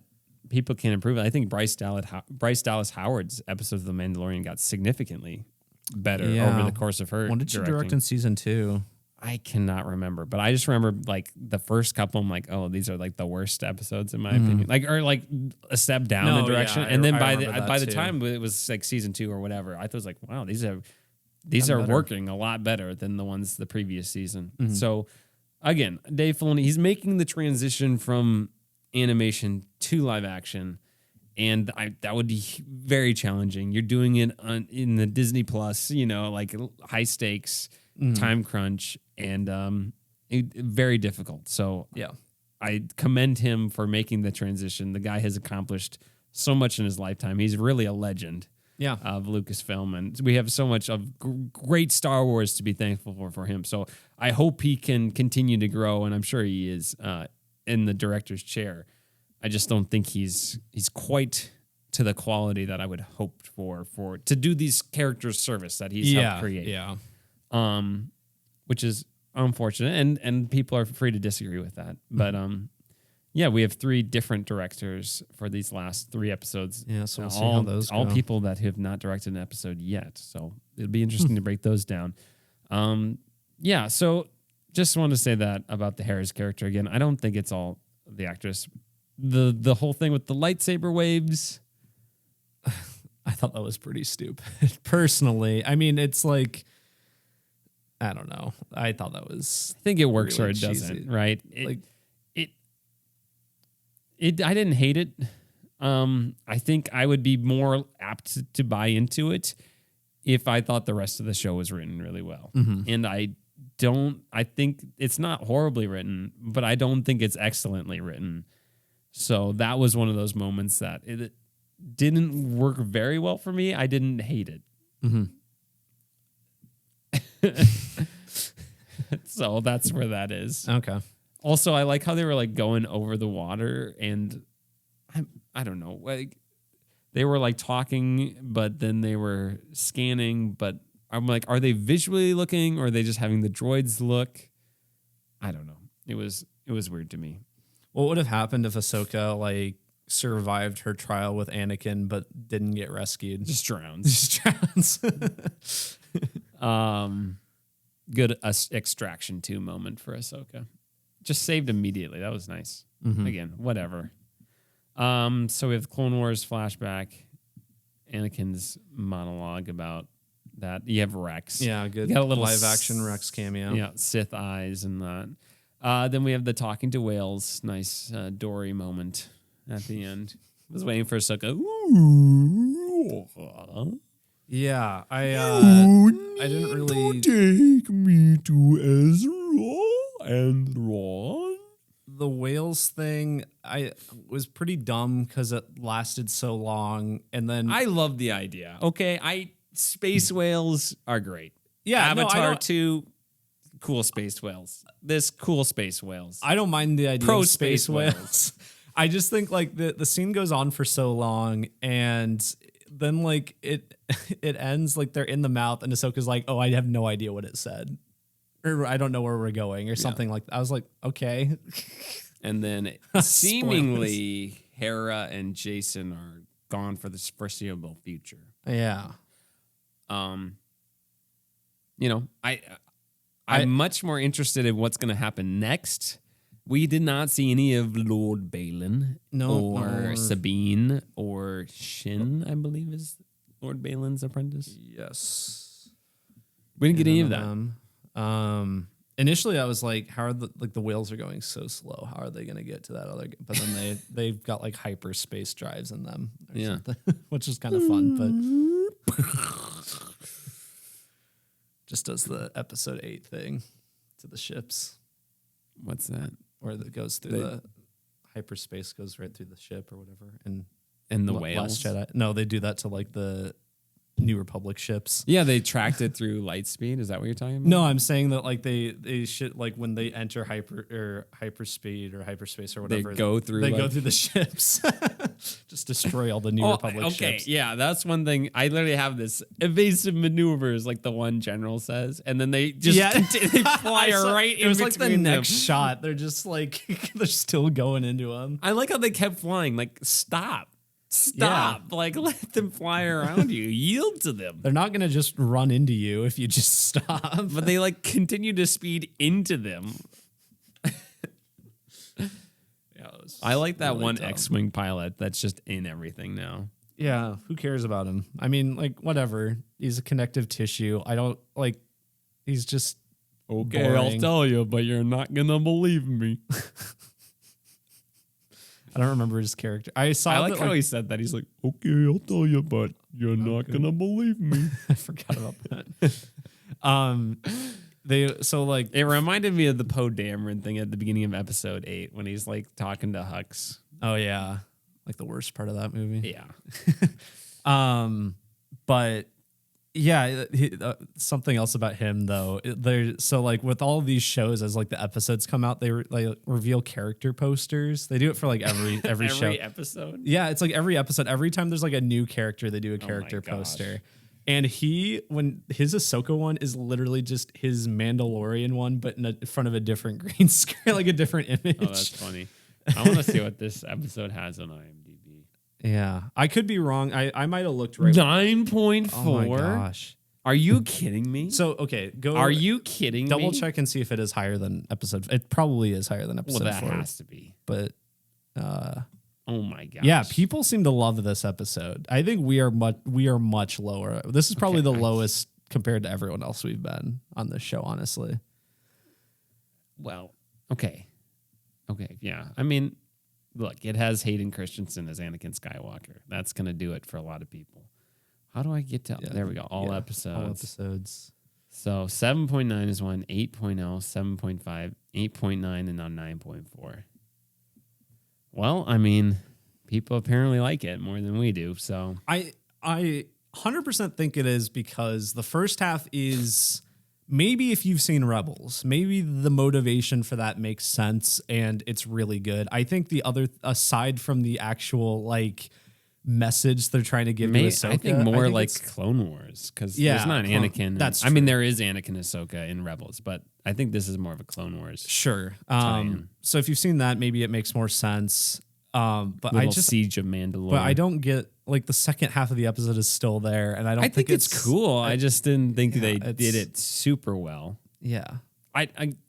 people can improve it. I think Bryce Dallas Howard's episode of The Mandalorian got significantly better over the course of her. What did she direct in season 2? I cannot remember, but I just remember like the first couple. I'm like, oh, these are like the worst episodes in my opinion. Like, or like a step down in direction. Yeah, and then by the too. time it was like season 2 or whatever, I thought it was like, wow, these are working a lot better than the ones the previous season. So again, Dave Filoni, he's making the transition from animation to live action. And that would be very challenging. You're doing it in the Disney Plus, like high stakes, time crunch, and very difficult. So yeah, I commend him for making the transition. The guy has accomplished so much in his lifetime. He's really a legend of Lucasfilm, and we have so much of great Star Wars to be thankful for him. So I hope he can continue to grow, and I'm sure he is in the director's chair. I just don't think he's quite to the quality that I would hope for to do these characters service that he's helped create. Yeah. Which is unfortunate, and people are free to disagree with that. But we have 3 different directors for these last 3 episodes. Yeah, so we'll see how those go. All people that have not directed an episode yet. So it'll be interesting to break those down. So just wanted to say that about the Harris character again. I don't think it's all the actress. The whole thing with the lightsaber waves, I thought that was pretty stupid. Personally, I mean, it's like, I don't know. I thought that was. I think it works really or it cheesy. doesn't, right? I didn't hate it. I think I would be more apt to buy into it if I thought the rest of the show was written really well. And I think it's not horribly written, but I don't think it's excellently written. So that was one of those moments that it didn't work very well for me. I didn't hate it. So that's where that is. Okay. Also, I like how they were like going over the water, and I don't know, like they were like talking, but then they were scanning. But I'm like, are they visually looking, or are they just having the droids look? I don't know. It was weird to me. What would have happened if Ahsoka like survived her trial with Anakin but didn't get rescued? Just drowns. Just drowns. Good extraction 2 moment for Ahsoka. Just saved immediately. That was nice. Again, whatever. So we have the Clone Wars flashback. Anakin's monologue about that. You have Rex. Yeah, good. You got a little live action Rex cameo. Yeah, Sith eyes and that. Then we have the talking to whales. Nice Dory moment at the end. I was waiting for Ahsoka. Ooh. Yeah, I didn't really take me to Ezra and Ron. The whales thing. I was pretty dumb because it lasted so long, and then I love the idea. Okay, space whales are great. Yeah, no, Avatar 2, cool space whales. This cool space whales. I don't mind the idea Pro of space space whales. I just think like the scene goes on for so long, and then like it ends like they're in the mouth, and Ahsoka's like, "Oh, I have no idea what it said, or I don't know where we're going, or something like that." I was like, "Okay." And then seemingly Hera and Jason are gone for the foreseeable future. Yeah. You know, I'm much more interested in what's going to happen next. We did not see any of Lord Balin or Sabine or Shin, I believe is Lord Balin's apprentice. Yes. We didn't get any of that. Initially, I was like, "How are the whales are going so slow? How are they going to get to that other?" But then they've got like hyperspace drives in them, something, which is kind of fun. But just does the episode 8 thing to the ships. What's that? Or that goes through the hyperspace, goes right through the ship or whatever. And the Last whales. Jedi. No, they do that to like the New Republic ships. Yeah, they tracked it through light speed. Is that what you're talking about? No, I'm saying that like they should like when they enter hyperspeed or hyperspace or whatever, They go through the ships, just destroy all the New Republic ships. Yeah, that's one thing. I literally have this evasive maneuvers, like the one general says, and then they just they fly right. It was like the between next them. shot. They're just like they're still going into them. I like how they kept flying. Like stop. Like let them fly around you. Yield to them. They're not gonna just run into you if you just stop. But they like continue to speed into them. I like that really one dumb. X-wing pilot that's just in everything now. Yeah, who cares about him? I mean, like, whatever. He's a connective tissue. I don't like. He's just Okay, boring. I'll tell you, but you're not gonna believe me. I don't remember his character. I saw. I like that, how he said that. He's like, "Okay, I'll tell you, but you're not gonna believe me." I forgot about that. It reminded me of the Poe Dameron thing at the beginning of episode 8 when he's like talking to Hux. Oh yeah, like the worst part of that movie. Yeah. But yeah, something else about him though. So like with all of these shows, as like the episodes come out, they like reveal character posters. They do it for like every show. Every episode. Yeah, it's like every episode. Every time there's like a new character, they do a character gosh. poster. And when his Ahsoka one is literally just his Mandalorian one, but in front of a different green screen, like a different image. Oh, that's funny. I want to see what this episode has on IMDb. Yeah, I could be wrong. I might have looked right. 9.4. Oh my gosh. Are you kidding me? So okay, go. Are you kidding me? double check and see if it is higher than episode? It probably is higher than episode Well, that 4. has to be. But Oh my gosh. yeah, people seem to love this episode. I think we are much lower. This is probably the lowest compared to everyone else we've been on this show, honestly. Well, okay. Yeah. I mean, look, it has Hayden Christensen as Anakin Skywalker. That's going to do it for a lot of people. How do I get to... Yeah, there we go. All episodes. All episodes. So 7.9 is one, 8.0, 7.5, 8.9, and now 9.4. Well, I mean, people apparently like it more than we do. So I 100% think it is because the first half is maybe if you've seen Rebels, maybe the motivation for that makes sense and it's really good. I think the other, aside from the actual like message they're trying to give to Ahsoka. I think more like it's- Clone Wars, because Yeah, there's not Anakin. that's I mean, true. there is Anakin Ahsoka in Rebels, but I think this is more of a Clone Wars. Sure. tie-in. So if you've seen that, maybe it makes more sense. But Little I just, Siege of Mandalore. but I don't get like the second half of the episode is still there, and I don't I think it's cool. I just didn't think they it's- did it super well. Yeah. I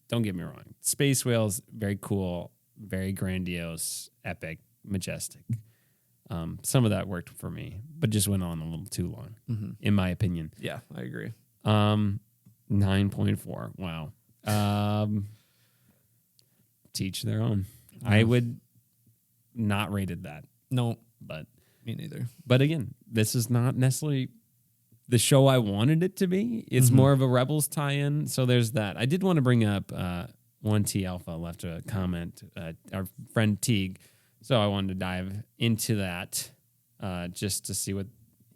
don't get me wrong. Space whales, very cool, very grandiose, epic, majestic. Some of that worked for me, but just went on a little too long, in my opinion. Yeah, I agree. 9.4. Wow. Teach their own. I would not rated that, No, but me neither. again, this is not necessarily the show I wanted it to be. It's more of a Rebels tie-in. So there's that. I did want to bring up 1T Alpha left a comment, our friend Teague. So I wanted to dive into that just to see what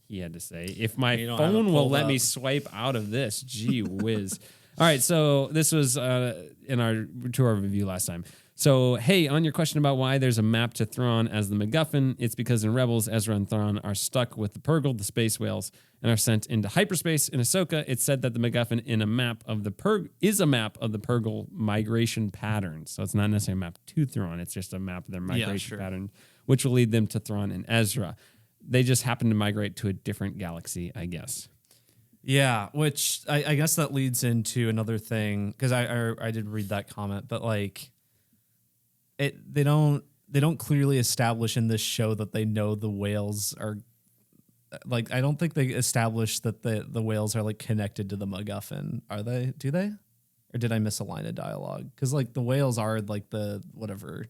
he had to say. If my You don't have it phone will pulled let me up. swipe out of this, gee whiz. All right, so this was in our review last time. So, hey, on your question about why there's a map to Thrawn as the MacGuffin, it's because in Rebels, Ezra and Thrawn are stuck with the Purgle, the space whales, and are sent into hyperspace. In Ahsoka, it's said that the MacGuffin in a map of the is a map of the Purgle migration pattern. So it's not necessarily a map to Thrawn; it's just a map of their migration sure. pattern, which will lead them to Thrawn and Ezra. They just happen to migrate to a different galaxy, I guess. Yeah, which I guess that leads into another thing, because I did read that comment, but like they don't clearly establish in this show that they know the whales are like, I don't think they established that the whales are like connected to the MacGuffin. Are they? Do they? Or did I miss a line of dialogue? Because like the whales are like the whatever.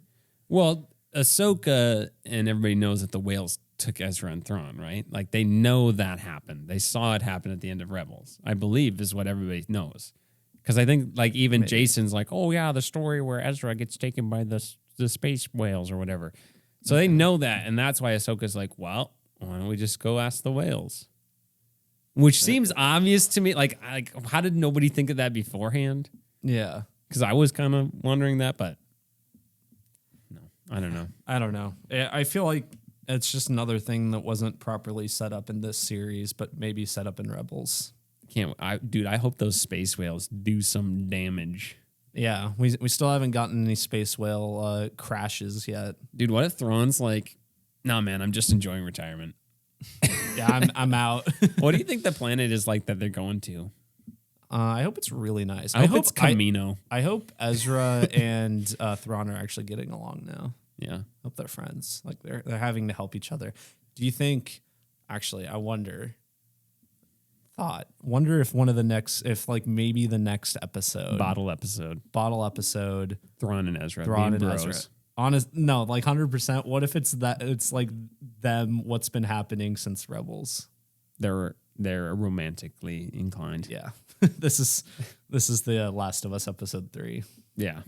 Well, Ahsoka and everybody knows that the whales took Ezra and Thrawn, right? Like they know that happened. They saw it happen at the end of Rebels, I believe, is what everybody knows. Because I think like even Jason's like, oh yeah, the story where Ezra gets taken by the space whales or whatever. So they know that, and that's why Ahsoka's like, well, why don't we just go ask the whales? Which seems obvious to me. Like how did nobody think of that beforehand? Yeah. Because I was kind of wondering that, but no, I don't know. I don't know. I feel like it's just another thing that wasn't properly set up in this series, but maybe set up in Rebels. I hope those space whales do some damage. Yeah, we still haven't gotten any space whale crashes yet. Dude, what if Thrawn's like, nah, man, I'm just enjoying retirement. Yeah, I'm out. What do you think the planet is like that they're going to? I hope it's really nice. I hope it's Camino. I hope Ezra and Thrawn are actually getting along now. Yeah. Hope they're friends. Like they're having to help each other. Do you think? Actually, I wonder. Wonder if like maybe the next episode, Bottle episode. Thrawn Thrawn and Ezra. and being Ezra. bros. Honest, no, like 100%. What if it's that? It's like them. What's been happening since Rebels? They're romantically inclined. Yeah, this is the Last of Us episode 3. Yeah.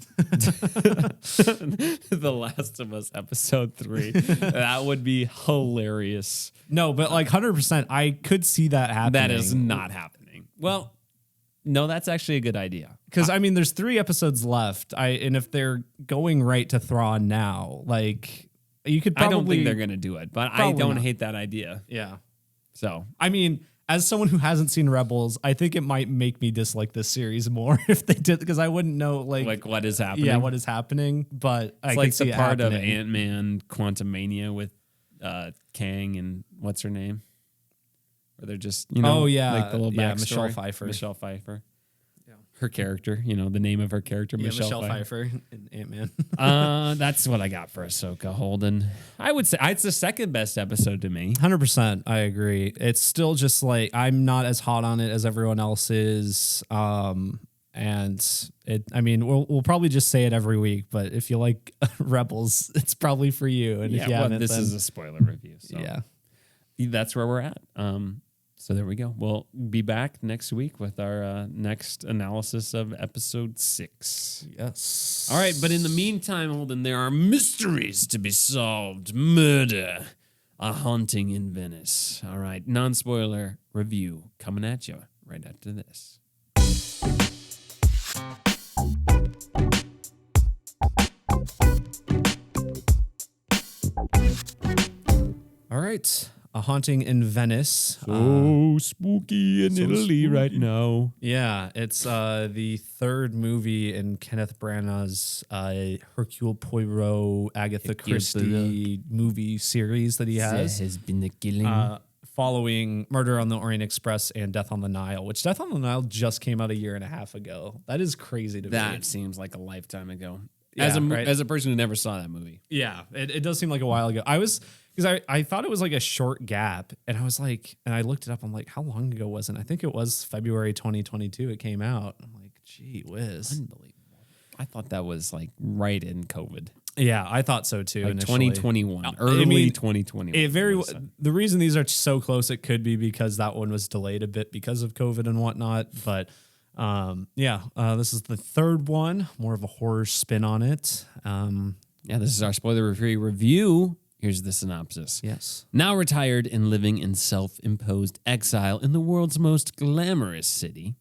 The Last of Us episode 3. That would be hilarious. No, but like 100%, I could see that happening. That is not happening. Well, no, that's actually a good idea. Because I mean, there's 3 episodes left. And if they're going right to Thrawn now, like you could probably. I don't think they're going to do it, but I Probably don't not. hate that idea. Yeah. So I mean, as someone who hasn't seen Rebels, I think it might make me dislike this series more if they did, because I wouldn't know like what is happening? Yeah, what is happening? But I It's could like see the it part of happening. Ant-Man Quantumania with Kang and what's her name? Where they're just, Oh, yeah. like the little Yeah, backstory. Michelle Pfeiffer. Michelle Pfeiffer. Yeah. Her character, the name of her character, Yeah, Michelle Pfeiffer. and Ant-Man. That's what I got for Ahsoka Holden. I would say it's the second best episode to me. 100%, I agree. It's still just like I'm not as hot on it as everyone else is. And I mean, we'll probably just say it every week, but if you like Rebels, it's probably for you. And if you haven't, this then, is a spoiler review. So yeah. that's where we're at. So there we go. We'll be back next week with our next analysis of episode 6. Yes. All right, but in the meantime, Holden, there are mysteries to be solved. Murder, a haunting in Venice. All right, non-spoiler review coming at you right after this. All right. A Haunting in Venice. Spooky in Italy right now. Yeah, it's the third movie in Kenneth Branagh's Hercule Poirot, Agatha Christie movie series that he has. There has been a killing. Following Murder on the Orient Express and Death on the Nile, which Death on the Nile just came out a year and a half ago. That is crazy to me. That seems like a lifetime ago. Yeah, as a person who never saw that movie. Yeah, it does seem like a while ago. Because I thought it was like a short gap, and I was like, and I looked it up. I'm like, how long ago was it? I think it was February 2022. It came out. I'm like, gee whiz, Unbelievable. I thought that was like right in COVID. Yeah, I thought so too. Like initially. 2021, early 2021. The reason these are so close, it could be because that one was delayed a bit because of COVID and whatnot. But this is the third one, more of a horror spin on it. This is our spoiler-free review. Here's the synopsis. Yes. Now retired and living in self-imposed exile in the world's most glamorous city,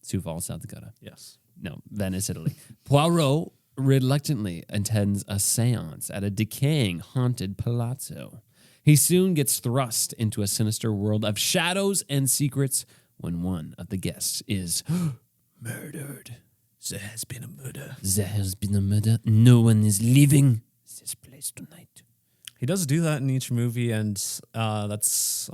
Sioux Falls, South Dakota. Yes. No, Venice, Italy. Poirot reluctantly attends a seance at a decaying haunted palazzo. He soon gets thrust into a sinister world of shadows and secrets when one of the guests is murdered. There has been a murder. There has been a murder. No one is leaving this place tonight. He does do that in each movie, and I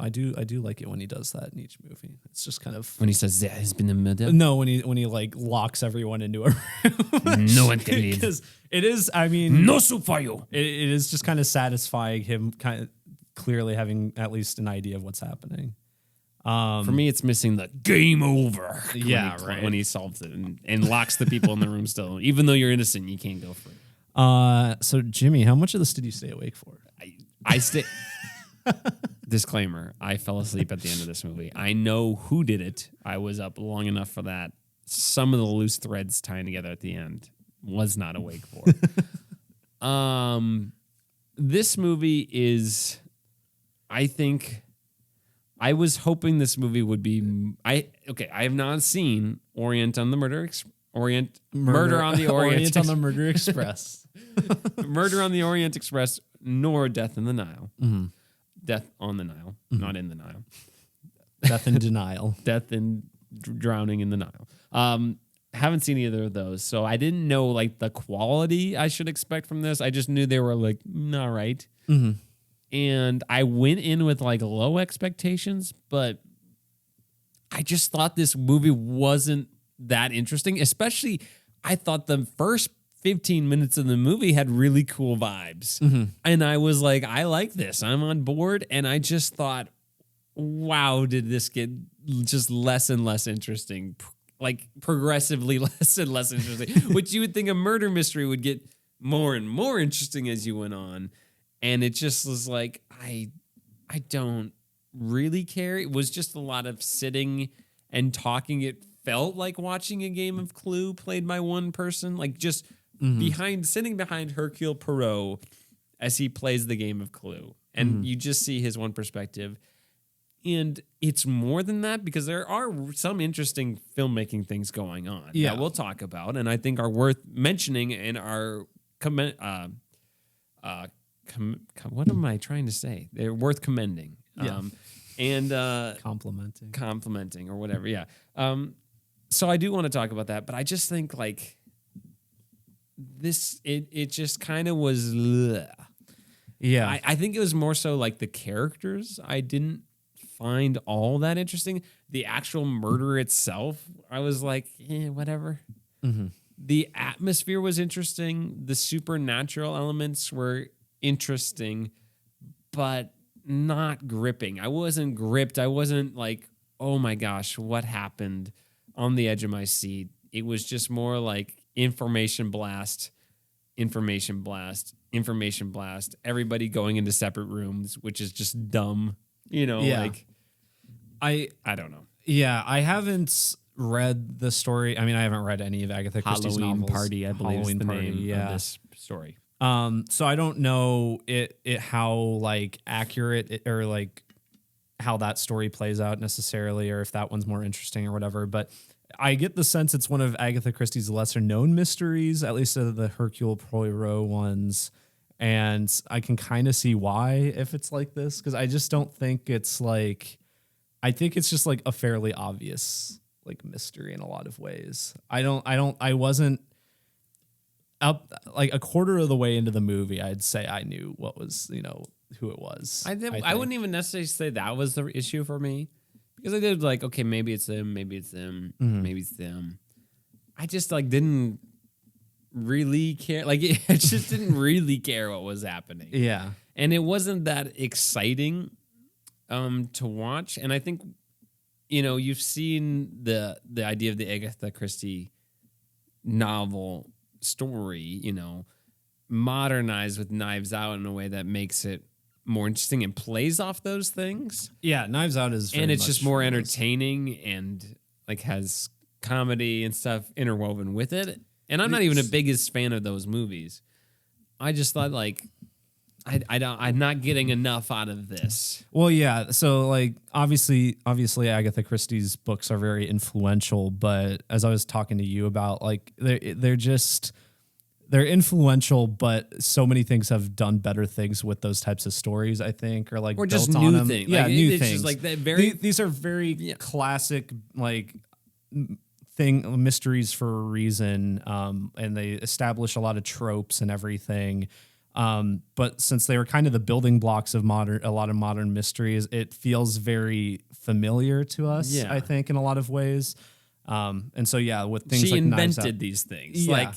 do like it when he does that in each movie. It's just kind of When he says there has been a murder. no, when he like locks everyone into a room. No one can leave. Because it is, I mean, No soup for you. it is just kind of satisfying him kind of clearly having at least an idea of what's happening. For me, it's missing the game over. Yeah, right. When he solves it and locks the people in the room still. Even though you're innocent, you can't go free. So Jimmy, how much of this did you stay awake for? I stay. Disclaimer: I fell asleep at the end of this movie. I know who did it. I was up long enough for that. Some of the loose threads tying together at the end was not awake for. This movie is, I think, I was hoping this movie would be. I have not seen Murder on the Orient Orient on the Murder Express. Murder on the Orient Express, nor Death in the Nile. Mm-hmm. Death on the Nile, not in the Nile. Death in Denial. Death in drowning in the Nile. Haven't seen either of those, so I didn't know like the quality I should expect from this. I just knew they were like all right, and I went in with like low expectations, but I just thought this movie wasn't that interesting. Especially, I thought the first 15 minutes of the movie had really cool vibes. And I was like, I like this. I'm on board. And I just thought, wow, did this get just less and less interesting? Like progressively less and less interesting, which you would think a murder mystery would get more and more interesting as you went on. And it just was like, I don't really care. It was just a lot of sitting and talking. It felt like watching a game of Clue played by one person, like just sitting behind Hercule Poirot as he plays the game of Clue. And you just see his one perspective. And it's more than that because there are some interesting filmmaking things going on that we'll talk about and I think are worth mentioning and are what am I trying to say? They're worth commending. And complimenting or whatever. Yeah. So I do want to talk about that, but I just think like this, it just kind of was. Bleh. Yeah. I think it was more so like the characters I didn't find all that interesting. The actual murder itself, I was like, whatever. The atmosphere was interesting. The supernatural elements were interesting, but not gripping. I wasn't gripped. I wasn't like, oh my gosh, what happened, on the edge of my seat. It was just more like information blast, everybody going into separate rooms, which is just dumb. Like I don't know. Yeah, I haven't read the story. I mean, I haven't read any of Agatha Christie's Halloween novels. Party, I believe, is the name of this story. So I don't know how like accurate or like how that story plays out necessarily, or if that one's more interesting or whatever. But I get the sense it's one of Agatha Christie's lesser known mysteries, at least of the Hercule Poirot ones. And I can kind of see why if it's like this, because I just don't think it's like, I think it's just like a fairly obvious like mystery in a lot of ways. I wasn't up like a quarter of the way into the movie. I'd say I knew what was, who it was. I wouldn't even necessarily say that was the issue for me, because I did like, okay, maybe it's them, maybe it's them, maybe it's them. I just like didn't really care. Like I just didn't really care what was happening. Yeah. And it wasn't that exciting to watch. And I think, you've seen the idea of the Agatha Christie novel story, modernized with Knives Out in a way that makes it more interesting and plays off those things. Yeah, Knives Out is and it's just more entertaining and like has comedy and stuff interwoven with it. And I'm not even a biggest fan of those movies. I just thought like I'm not getting enough out of this. Well, yeah. So like obviously Agatha Christie's books are very influential, but as I was talking to you about, like they're influential, but so many things have done better things with those types of stories, I think, or like or just built on new them. things. Yeah, like, new it's things. Just like that very These are very classic like mysteries for a reason, and they establish a lot of tropes and everything. But since they were kind of the building blocks of a lot of modern mysteries, it feels very familiar to us. Yeah. I think in a lot of ways. And so yeah, with things she like Knives invented Out, these things. Yeah.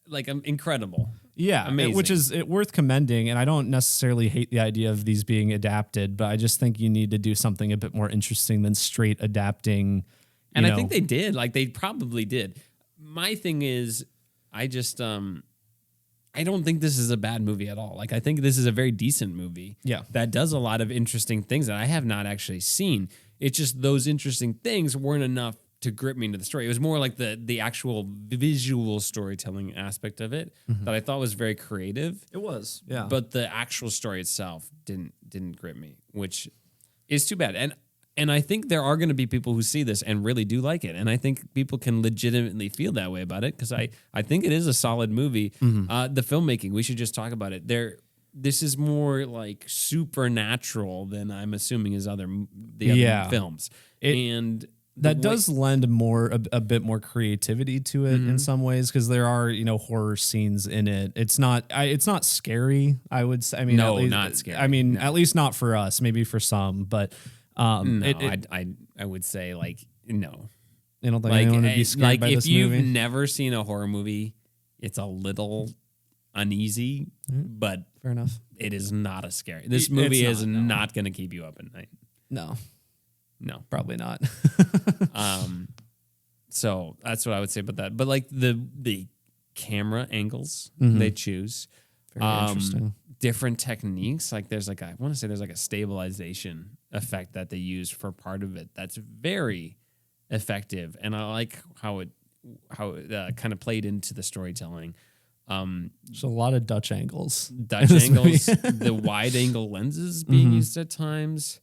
Like incredible. yeah, Amazing. which is worth commending. And I don't necessarily hate the idea of these being adapted, but I just think you need to do something a bit more interesting than straight adapting. And I think they did. Like they probably did. My thing is, I just I don't think this is a bad movie at all. Like I think this is a very decent movie. Yeah. That does a lot of interesting things that I have not actually seen. It's just those interesting things weren't enough to grip me into the story. It was more like the actual visual storytelling aspect of it that I thought was very creative. It was, yeah. But the actual story itself didn't grip me, which is too bad. And I think there are going to be people who see this and really do like it. And I think people can legitimately feel that way about it because I think it is a solid movie. The filmmaking, we should just talk about it. This is more like supernatural than I'm assuming is the other films. That does lend a bit more creativity to it in some ways, because there are horror scenes in it. It's not scary, I would say. I mean, no, at least, not scary. I mean, No. at least not for us. Maybe for some, but No, I would say like no. I don't think Like anyone would be scared like by if this you've movie. never seen a horror movie, it's a little uneasy, but Fair enough. it is not a scary. This It's movie not, is no. not going to keep you up at night. No, No. probably not. So that's what I would say about that. But like the camera angles they choose, Very interesting. different techniques. Like there's like I want to say there's like a stabilization effect that they use for part of it. That's very effective, and I like how it kind of played into the storytelling. There's a lot of Dutch angles. Dutch in this angles, movie. the wide angle lenses being used at times.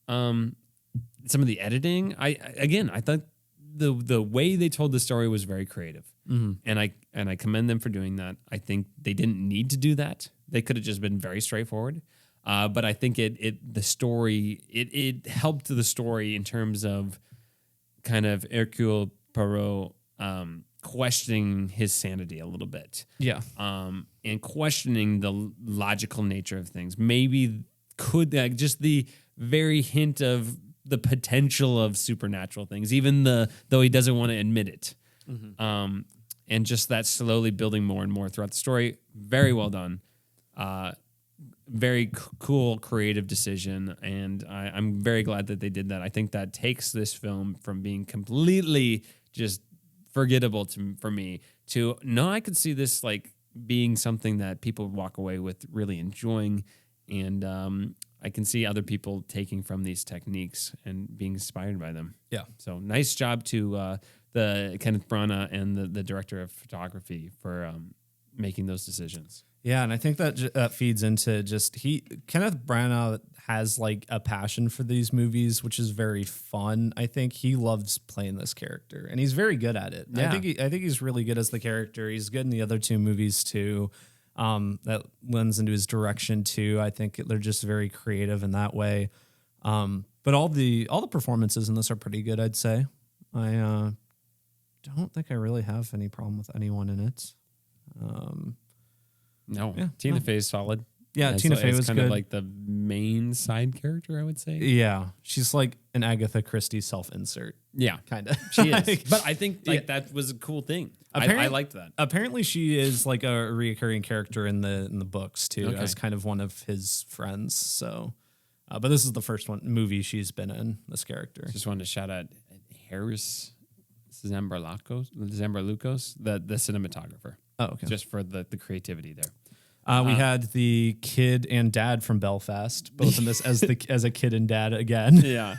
Some of the editing, I thought the way they told the story was very creative, and I commend them for doing that. I think they didn't need to do that. They could have just been very straightforward. But I think the story helped the story in terms of kind of Hercule Poirot questioning his sanity a little bit. Yeah. And questioning the logical nature of things. Maybe could just the very hint of the potential of supernatural things, even though he doesn't want to admit it. And just that slowly building more and more throughout the story. Very well done. Very cool, creative decision. And I'm very glad that they did that. I think that takes this film from being completely just forgettable for me to, no, I could see this like being something that people walk away with really enjoying. And I can see other people taking from these techniques and being inspired by them. Yeah. So nice job to the Kenneth Branagh and the director of photography for making those decisions. Yeah, and I think that feeds into just Kenneth Branagh has like a passion for these movies, which is very fun. I think he loves playing this character, and he's very good at it. Yeah. I think he's really good as the character. He's good in the other two movies too. That lends into his direction too. I think they're just very creative in that way. But all the performances in this are pretty good, I'd say. I don't think I really have any problem with anyone in it. Tina Fey's solid. Yeah, Tina Fey was kind good. of like the main side character, I would say. Yeah, she's like an Agatha Christie self-insert. Yeah, kind of. She is. But I think that was a cool thing. I liked that. Apparently, she is like a reoccurring character in the books too, as kind of one of his friends. So, but this is the first movie she's been in. This character. Just wanted to shout out Harris Zambralukos, the cinematographer. Oh, okay. Just for the creativity there. We had the kid and dad from Belfast, both in this as a kid and dad again. Yeah,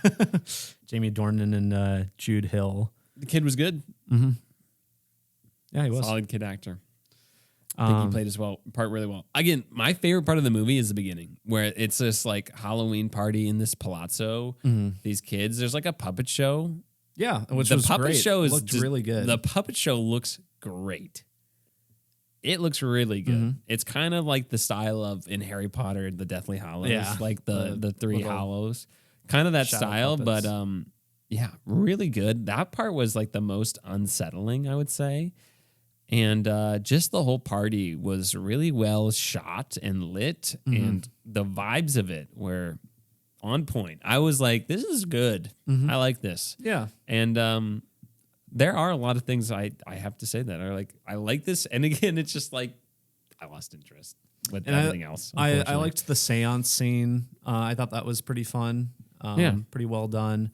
Jamie Dornan and Jude Hill. The kid was good. Mm-hmm. Yeah, he was solid kid actor. I think he played his part really well. Again, my favorite part of the movie is the beginning, where it's this like Halloween party in this palazzo. Mm-hmm. These kids, there's like a puppet show. Yeah, which the was puppet great. show looked really good. The puppet show looks great. It looks really good. Mm-hmm. It's kind of like the style of in Harry Potter, the Deathly Hallows, like the three Hallows, kind of that style. Puppets. But yeah, really good. That part was like the most unsettling, I would say. And just the whole party was really well shot and lit, and the vibes of it were on point. I was like, this is good. Mm-hmm. I like this. Yeah. And there are a lot of things I have to say that are like, I like this. And again, it's just like, I lost interest with everything else. I liked the seance scene. I thought that was pretty fun. Pretty well done.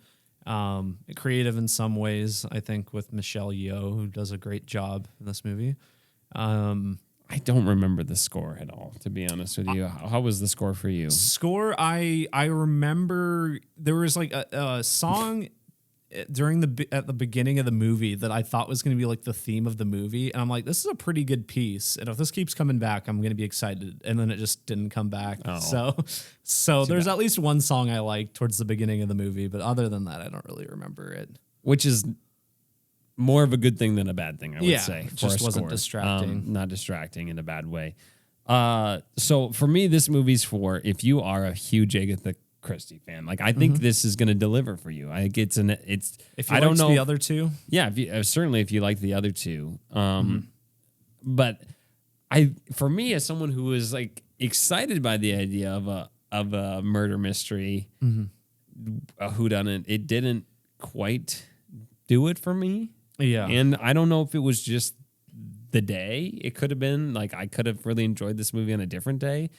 Creative in some ways, I think, with Michelle Yeoh, who does a great job in this movie. I don't remember the score at all, to be honest with you. How was the score for you? Score, I remember there was like a song at the beginning of the movie that I thought was going to be like the theme of the movie, and I'm like, this is a pretty good piece, and if this keeps coming back, I'm going to be excited. And then it just didn't come back. So there's at least one song I liked towards the beginning of the movie, but other than that, I don't really remember it. Which is more of a good thing than a bad thing, I would say. It just wasn't distracting. Not distracting in a bad way. So for me, this movie's for if you are a huge Agatha Christie fan. Like, I think this is going to deliver for you. If you I don't know the other two. Yeah, certainly if you like the other two. But for me, as someone who is like excited by the idea of a murder mystery, a whodunit, it didn't quite do it for me. Yeah, and I don't know if it was just the day. It could have been like I could have really enjoyed this movie on a different day,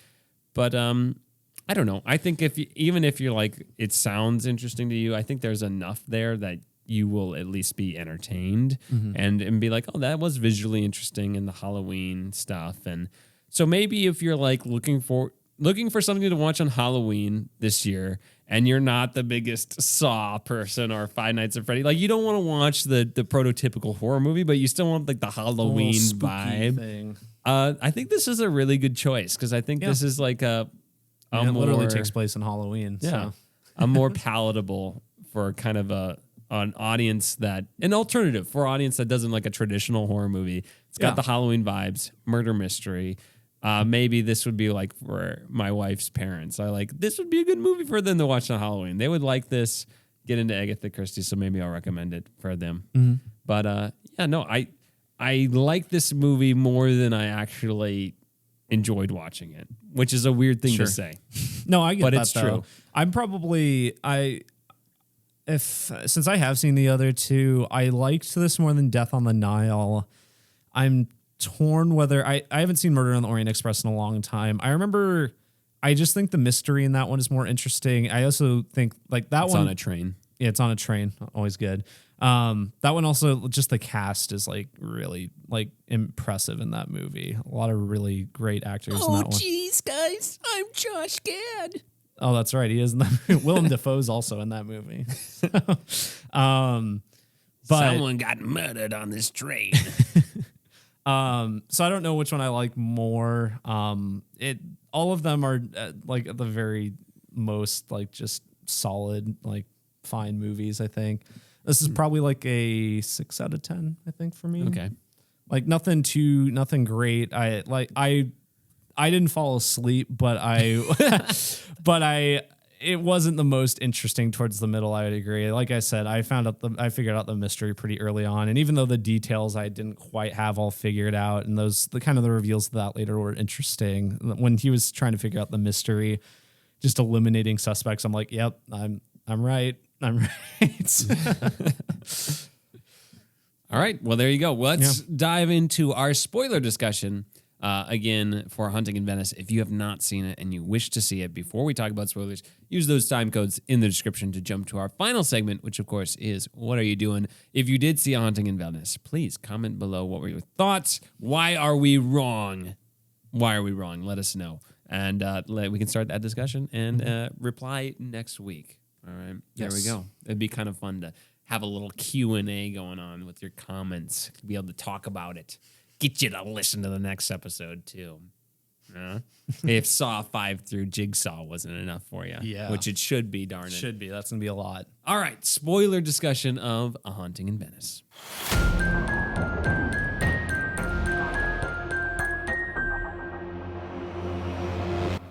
but I don't know. I think even if you're like, it sounds interesting to you, I think there's enough there that you will at least be entertained and be like, oh, that was visually interesting in the Halloween stuff. And so maybe if you're like looking for something to watch on Halloween this year, and you're not the biggest Saw person or Five Nights at Freddy, like you don't want to watch the prototypical horror movie, but you still want like the Halloween vibe thing. I think this is a really good choice because I think this is like it literally takes place in Halloween. Yeah, so. a more palatable for kind of an audience an alternative for an audience that doesn't like a traditional horror movie. It's got the Halloween vibes, murder mystery. Maybe this would be like for my wife's parents. This would be a good movie for them to watch on Halloween. They would like this, get into Agatha Christie, so maybe I'll recommend it for them. Mm-hmm. But I like this movie more than I actually enjoyed watching it, which is a weird thing to say. No, I get but that, it's though. true. I'm probably since I have seen the other two, I liked this more than Death on the Nile. I'm torn whether I haven't seen Murder on the Orient Express in a long time. I just think the mystery in that one is more interesting. I also think like that it's one on a train. Yeah, it's on a train. Always good. That one also, just the cast is like really like impressive in that movie. A lot of really great actors in that one. Oh, jeez, guys. I'm Josh Gad. Oh, that's right. He is in that movie. Willem Dafoe's also in that movie. But someone got murdered on this train. So I don't know which one I like more. All of them are like at the very most like just solid, like fine movies. I think this is probably like a 6 out of 10. I think for me. Okay. Like nothing great. I I didn't fall asleep, but it wasn't the most interesting towards the middle. I would agree. Like I said, I figured out the mystery pretty early on, and even though the details I didn't quite have all figured out, and the reveals of that later were interesting. When he was trying to figure out the mystery, just eliminating suspects, I'm like, yep, I'm right. I'm right. All right. Well, there you go. Let's dive into our spoiler discussion. Again, for Haunting in Venice, if you have not seen it and you wish to see it before we talk about spoilers, use those time codes in the description to jump to our final segment, which of course is What Are You Doing? If you did see Haunting in Venice, please comment below what were your thoughts. Why are we wrong? Why are we wrong? Let us know. And we can start that discussion and reply next week. All right. There we go. It'd be kind of fun to have a little Q&A going on with your comments, be able to talk about it. Get you to listen to the next episode, too. If Saw 5 through Jigsaw wasn't enough for you. Yeah. Which it should be, darn it. Should be. That's going to be a lot. All right. Spoiler discussion of A Haunting in Venice.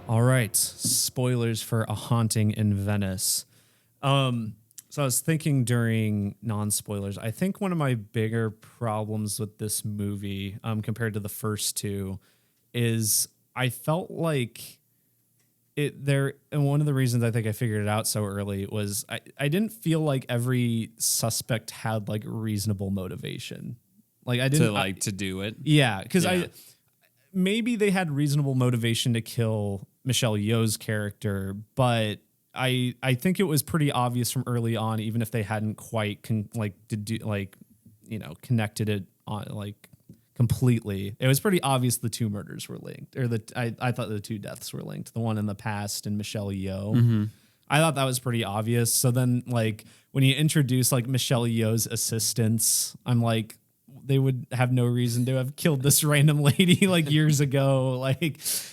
All right. Spoilers for A Haunting in Venice. So I was thinking during non-spoilers, I think one of my bigger problems with this movie compared to the first two is I felt like and one of the reasons I think I figured it out so early was I didn't feel like every suspect had like reasonable motivation. Like I didn't to do it. Yeah, because maybe they had reasonable motivation to kill Michelle Yeoh's character, but I think it was pretty obvious from early on, even if they hadn't quite connected it on completely. It was pretty obvious the two murders were linked, or I thought the two deaths were linked. The one in the past and Michelle Yeoh. Mm-hmm. I thought that was pretty obvious. So then, like when you introduce like Michelle Yeoh's assistants, I'm like, they would have no reason to have killed this random lady like years ago.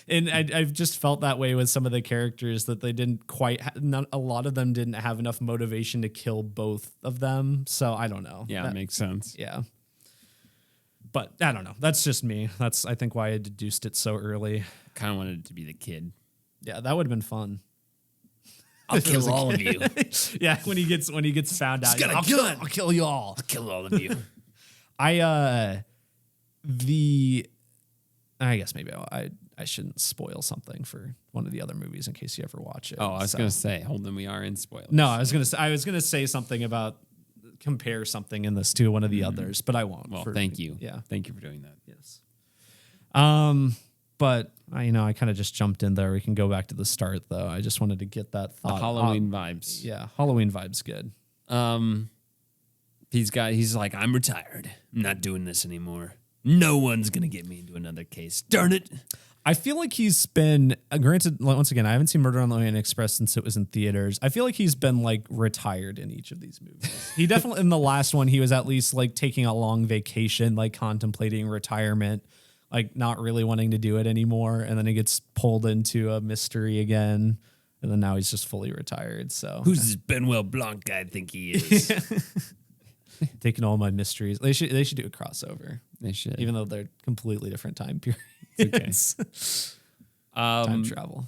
And I've just felt that way with some of the characters that they didn't quite, a lot of them didn't have enough motivation to kill both of them. So I don't know. Yeah, that makes sense. Yeah. But I don't know. That's just me. That's, I think, why I deduced it so early. Kind of wanted it to be the kid. Yeah, that would have been fun. I'll kill all of you. Yeah, when he gets found out, got a gun. I'll kill you all. I'll kill all of you. I guess maybe I shouldn't spoil something for one of the other movies in case you ever watch it. Oh, I was gonna say, hold on, we are in spoilers. No, I was gonna say something about compare something in this to one of the others, but I won't. Well, thank you. Yeah, thank you for doing that. Yes. But I kind of just jumped in there. We can go back to the start though. I just wanted to get that thought. The Halloween vibes. Yeah, Halloween vibes good. He's like, I'm retired. I'm not doing this anymore. No one's going to get me into another case. Darn it. I feel like he's been, granted, once again, I haven't seen Murder on the Orient Express since it was in theaters. I feel like he's been like retired in each of these movies. He definitely, in the last one, he was at least like taking a long vacation, like contemplating retirement, like not really wanting to do it anymore. And then he gets pulled into a mystery again. And then now he's just fully retired. So who's this Benoit Blanc guy I think he is? Taking all my mysteries. They should do a crossover. They should. Even though they're completely different time periods. Okay. Time travel.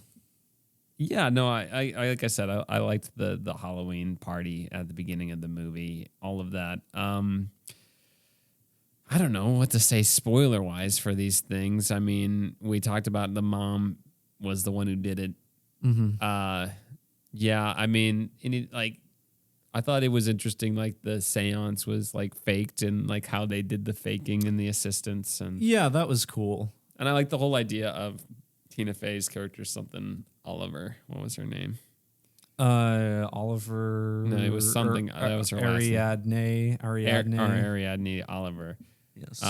Yeah, no, I like I said, I liked the Halloween party at the beginning of the movie, all of that. I don't know what to say spoiler wise for these things. I mean, we talked about the mom was the one who did it. Mm-hmm. Yeah, I mean, I thought it was interesting, like the seance was like faked and like how they did the faking and the assistants. And yeah, that was cool. And I like the whole idea of Tina Fey's character, something Oliver. What was her name? Oliver. No, it was something. That was her Ariadne. Ariadne Oliver. Yes.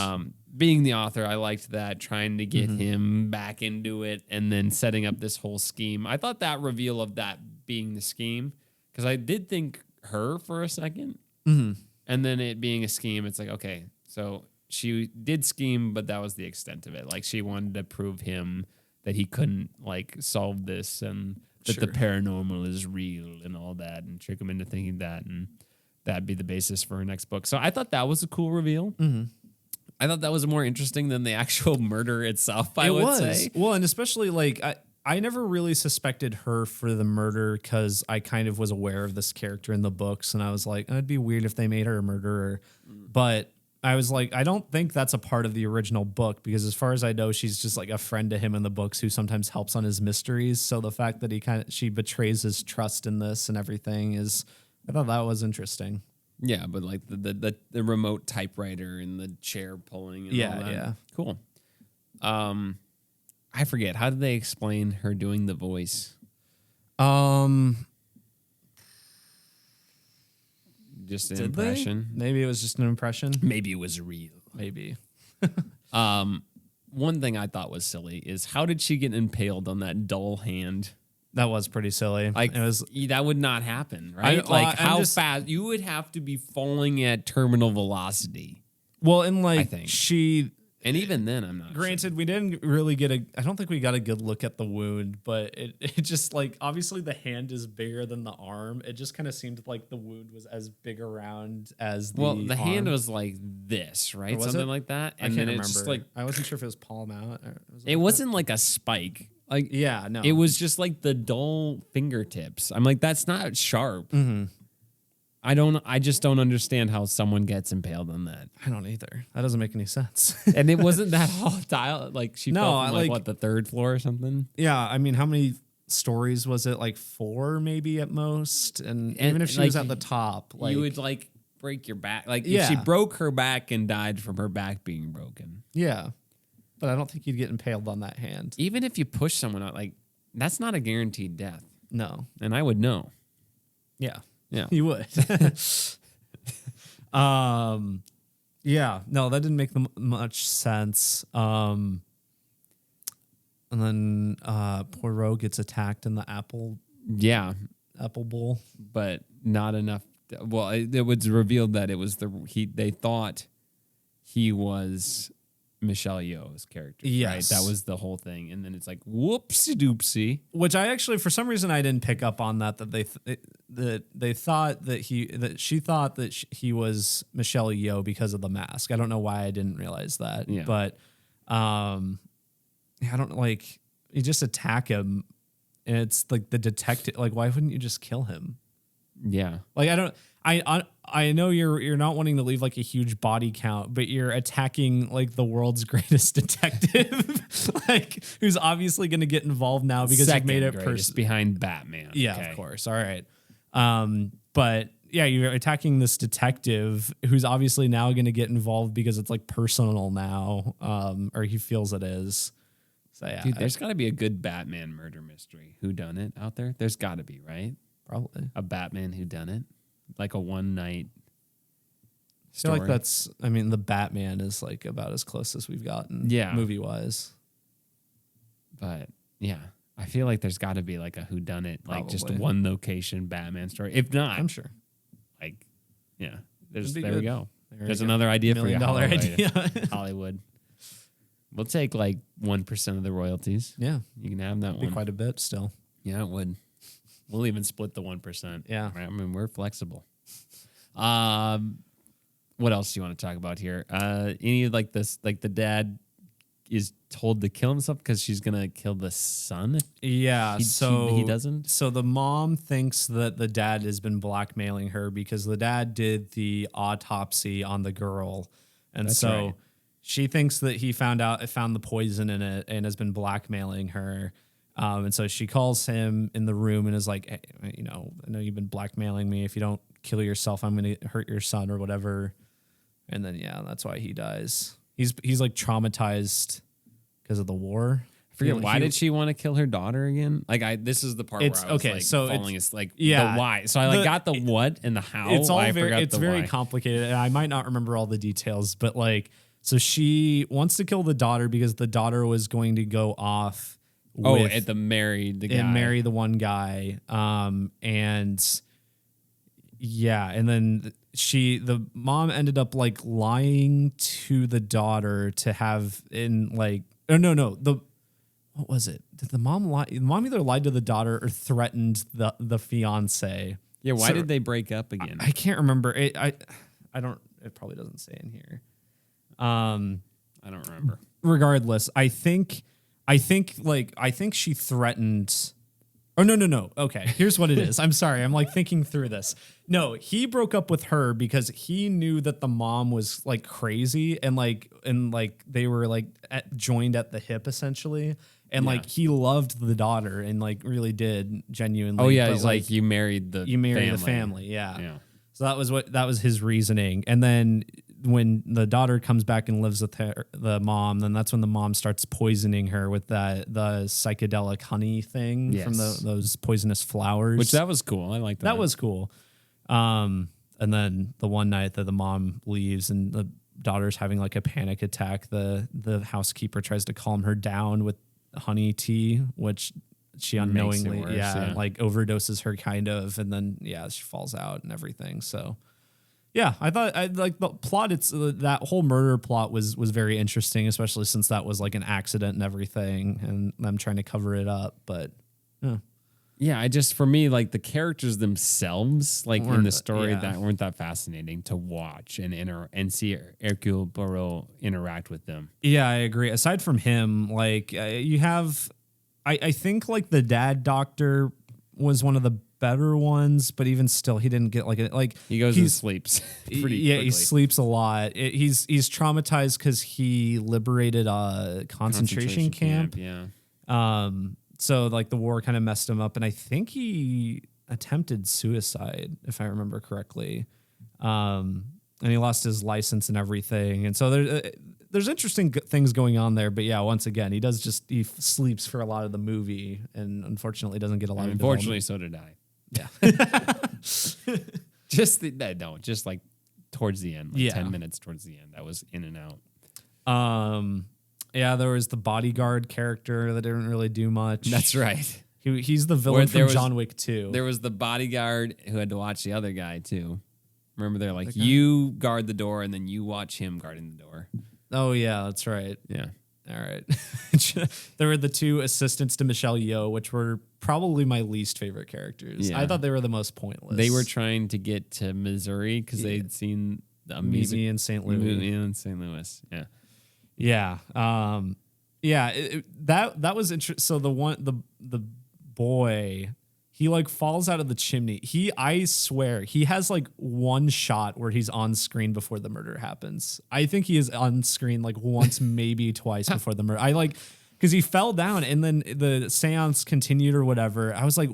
Being the author, I liked that, trying to get him back into it and then setting up this whole scheme. I thought that reveal of that being the scheme, because I did think her for a second, and then it being a scheme, it's like, okay, so she did scheme, but that was the extent of it. Like she wanted to prove him that he couldn't like solve this and that the paranormal is real and all that, and trick him into thinking that, and that'd be the basis for her next book. So I thought that was a cool reveal. I thought that was more interesting than the actual murder itself. I would say. Well, and especially like I never really suspected her for the murder because I kind of was aware of this character in the books, and I was like, it'd be weird if they made her a murderer. But I was like, I don't think that's a part of the original book because as far as I know, she's just like a friend to him in the books who sometimes helps on his mysteries. So the fact that she betrays his trust in this and everything I thought that was interesting. Yeah, but like the remote typewriter and the chair pulling. And all that. Yeah. Cool. I forget. How did they explain her doing the voice? Just an impression. Maybe it was just an impression. Maybe it was real. Maybe. One thing I thought was silly is how did she get impaled on that dull hand? That was pretty silly. Like it was. That would not happen, right? How fast you would have to be falling at terminal velocity. Well, and I like think. And even then, I'm not. Granted, we didn't really I don't think we got a good look at the wound, but it just like obviously the hand is bigger than the arm. It just kind of seemed like the wound was as big around as the the arm. hand was like this, right? Was Something it? like that. I And can't then remember. it's just like I wasn't sure if it was palm out. it wasn't like a spike. Like Yeah, no. it was just like the dull fingertips. I'm like, that's not sharp. Mm-hmm. I just don't understand how someone gets impaled on that. I don't either. That doesn't make any sense. And it wasn't that hostile. Like she No, fell from like what, the third floor or something? Yeah, I mean, how many stories was it? Like 4 maybe at most? And even if she was like, at the top, like you would like break your back. Like if Yeah. she broke her back and died from her back being broken. yeah. But I don't think you'd get impaled on that hand. Even if you push someone out, like that's not a guaranteed death. No. And I would know. Yeah. Yeah. You would. Yeah. No, that didn't make much sense. And then Poirot gets attacked in the apple Yeah. bowl. But not enough. Well, it was revealed that it was they thought he was Michelle Yeoh's character. Yes. Right? That was the whole thing. And then it's like, whoopsie doopsie. Which I actually, for some reason, I didn't pick up on that they thought that she thought that he was Michelle Yeoh because of the mask. I don't know why I didn't realize that. Yeah. But I don't like you just attack him, and it's like the detective. Like, why wouldn't you just kill him? Yeah. Like I know you're not wanting to leave like a huge body count, but you're attacking like the world's greatest detective, like who's obviously going to get involved now because you've made it personal behind Batman. Yeah, Okay. of course. All right. But yeah, you're attacking this detective who's obviously now going to get involved because it's like personal now, or he feels it is. So yeah, Dude, there's got to be a good Batman murder mystery. Who done it out there? There's got to be, right? probably. A Batman who done it, like a one night. I feel like that's. I mean, the Batman is like about as close as we've gotten, Yeah. movie wise. But yeah, I feel like there's got to be like a who done it, like just Probably. one location Batman story. If not, I'm sure. like, yeah, there That'd be we good. go. There There's you go. another idea for you. $1 million idea. Hollywood. We'll take like 1% of the royalties. Yeah, You can have that be one. quite a bit still. Yeah, it would. We'll even split the 1%. Yeah. I mean, we're flexible. What else do you want to talk about here? Any like this, like the dad is told to kill himself because she's gonna kill the son. Yeah, He doesn't. So the mom thinks that the dad has been blackmailing her because the dad did the autopsy on the girl, and That's so right. she thinks that he found the poison in it and has been blackmailing her. And so she calls him in the room and is like, hey, I know you've been blackmailing me. If you don't kill yourself, I'm going to hurt your son or whatever. And then, yeah, that's why he dies. He's like traumatized because of the war. I forget why did she want to kill her daughter again? Like this is the part where I was okay, like so falling. It's like yeah, the why. So I got the what and the how. It's all I very forgot it's the very why. complicated, and I might not remember all the details, but like, so she wants to kill the daughter because the daughter was going to go off. At the marry the guy. And marry the one guy. And yeah, and then the mom ended up like lying to the daughter to have what was it? Did the mom lie? The mom either lied to the daughter or threatened the fiance. Yeah, why So- did they break up again? I can't remember. I don't. It probably doesn't say in here. I don't remember. Regardless, I think she threatened. Oh, no. Okay, here's what it is. I'm sorry. I'm like thinking through this. No, he broke up with her because he knew that the mom was like crazy and they were like joined at the hip essentially. And like he loved the daughter and like really did genuinely. Oh yeah, he's like you married the family. Yeah. So that was his reasoning. And then when the daughter comes back and lives with the mom, then that's when the mom starts poisoning her with the psychedelic honey thing from those poisonous flowers. Which that was cool. I like that. That was cool. And then the one night that the mom leaves and the daughter's having like a panic attack, the housekeeper tries to calm her down with honey tea, which she unknowingly like overdoses her kind of, and then she falls out and everything. So I thought I like the plot. That whole murder plot was very interesting, especially since that was like an accident and everything, and them trying to cover it up. But for me, like the characters themselves, like in the story, that weren't that fascinating to watch and see Hercule Poirot interact with them. Yeah, I agree. Aside from him, like you have, I think like the dad doctor was one of the better ones, but even still, he didn't get he goes and sleeps. Pretty quickly. He sleeps a lot. He's traumatized because he liberated a concentration camp. So like the war kind of messed him up, and I think he attempted suicide, if I remember correctly. And he lost his license and everything. And so there's interesting things going on there. But once again, he sleeps for a lot of the movie, and unfortunately doesn't get a lot of unfortunately, so did I. Yeah. just like towards the end, 10 minutes towards the end, that was in and out. There was the bodyguard character that didn't really do much. That's right. He's the villain from John Wick 2. There was the bodyguard who had to watch the other guy too. Remember, they're like, you guard the door and then you watch him guarding the door. Oh yeah, that's right. Yeah. All right. There were the two assistants to Michelle Yeoh, which were probably my least favorite characters. Yeah. I thought they were the most pointless. They were trying to get to Missouri because they'd seen the music in St. Louis. In St. Louis. Yeah. Yeah. That was interesting. So the boy, he like falls out of the chimney. I swear he has like one shot where he's on screen before the murder happens. I think he is on screen like once, maybe twice before the murder. Because he fell down and then the seance continued or whatever. I was like,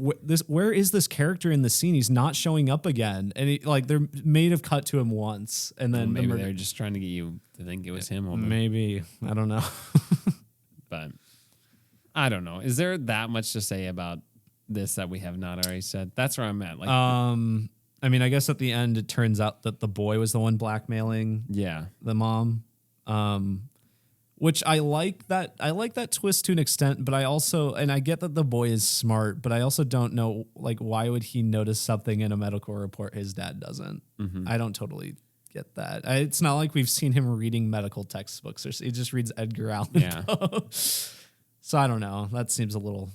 where is this character in the scene? He's not showing up again. And they may have cut to him once. And then maybe they're just trying to get you to think it was him. Maybe. I don't know. But I don't know. Is there that much to say about this that we have not already said? That's where I'm at. I mean, I guess at the end, it turns out that the boy was the one blackmailing the mom. Which I like that. I like that twist to an extent, but I get that the boy is smart, but I also don't know, like, why would he notice something in a medical report his dad doesn't? Mm-hmm. I don't totally get that. It's not like we've seen him reading medical textbooks. He just reads Edgar Allan Poe. So I don't know. That seems a little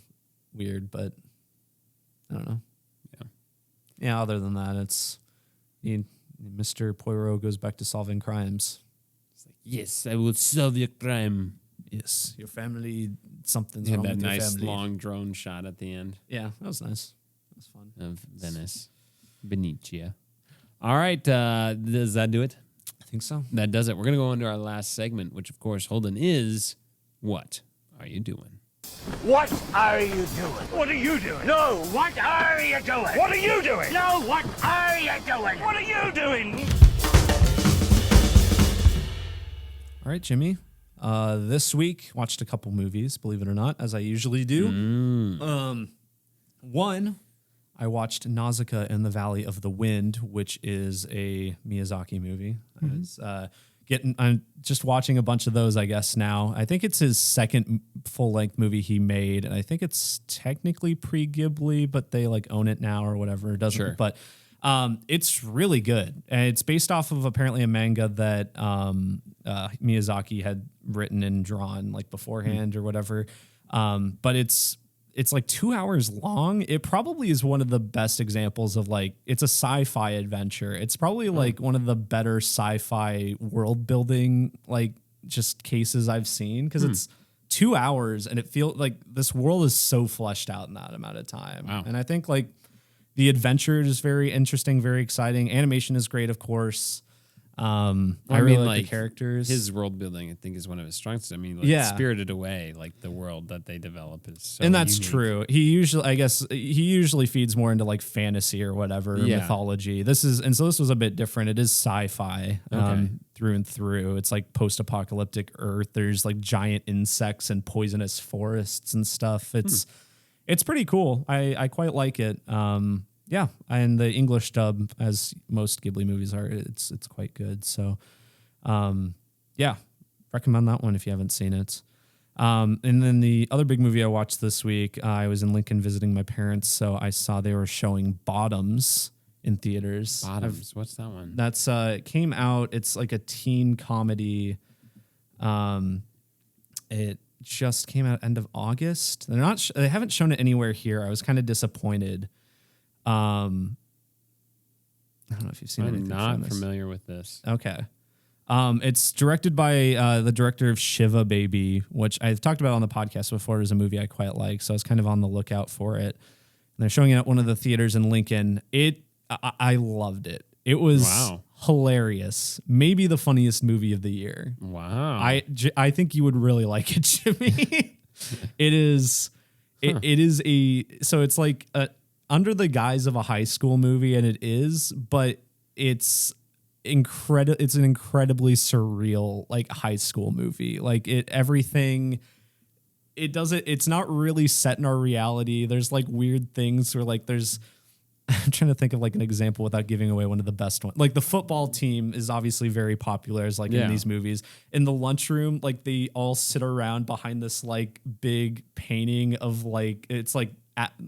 weird, but I don't know. Yeah. Other than that, it's Mr. Poirot goes back to solving crimes. Yes, I will solve your crime. Yes, your family, something's wrong with your family. That nice long drone shot at the end. Yeah, that was nice. That was fun. Of Venice. Benicia. All right, does that do it? I think so. That does it. We're going to go into our last segment, which, of course, Holden, is What Are You Doing? What are you doing? What are you doing? No, what are you doing? What are you doing? No, what are you doing? What are you doing? All right, Jimmy. This week, watched a couple movies, believe it or not, as I usually do. One, I watched Nausicaa in the Valley of the Wind, which is a Miyazaki movie. I'm just watching a bunch of those, I guess, now. I think it's his second full-length movie he made, and I think it's technically pre-Ghibli, but they like own it now or whatever. It doesn't, sure. But it's really good. And it's based off of apparently a manga that Miyazaki had written and drawn like beforehand or whatever. But it's it's like 2 hours long. It probably is one of the best examples of like, it's a sci-fi adventure. It's probably like one of the better sci-fi world building, like just cases I've seen. Cause it's 2 hours and it feels like this world is so fleshed out in that amount of time. Wow. And I think like the adventure is very interesting, very exciting. Animation is great, of course. I really like the characters. His world building, I think, is one of his strengths. I mean, Spirited Away, like the world that they develop is so and that's unique. true. I guess he usually feeds more into like fantasy or whatever, mythology. So this was a bit different. It is sci-fi through and through. It's like post-apocalyptic Earth. There's like giant insects and poisonous forests and stuff. It's pretty cool. I quite like it. Yeah, and the English dub, as most Ghibli movies are, it's quite good. So, yeah, recommend that one if you haven't seen it. And then the other big movie I watched this week, I was in Lincoln visiting my parents, so I saw they were showing Bottoms in theaters. Bottoms, what's that one? That's it came out. It's like a teen comedy. It just came out end of August. They haven't shown it anywhere here. I was kind of disappointed. I don't know if you've seen anything. I'm not familiar with this. Okay. It's directed by the director of Shiva Baby, which I've talked about on the podcast before. It was a movie I quite like, so I was kind of on the lookout for it. And they're showing it at one of the theaters in Lincoln. I loved it. It was hilarious. Maybe the funniest movie of the year. Wow. I think you would really like it, Jimmy. It is. It is so it's like under the guise of a high school movie, and it is, but it's incredible. It's an incredibly surreal, like high school movie. Like everything. It doesn't. It's not really set in our reality. There's like weird things where like there's. I'm trying to think of like an example without giving away one of the best ones. Like the football team is obviously very popular as like in these movies. In the lunchroom, like they all sit around behind this like big painting of like, it's like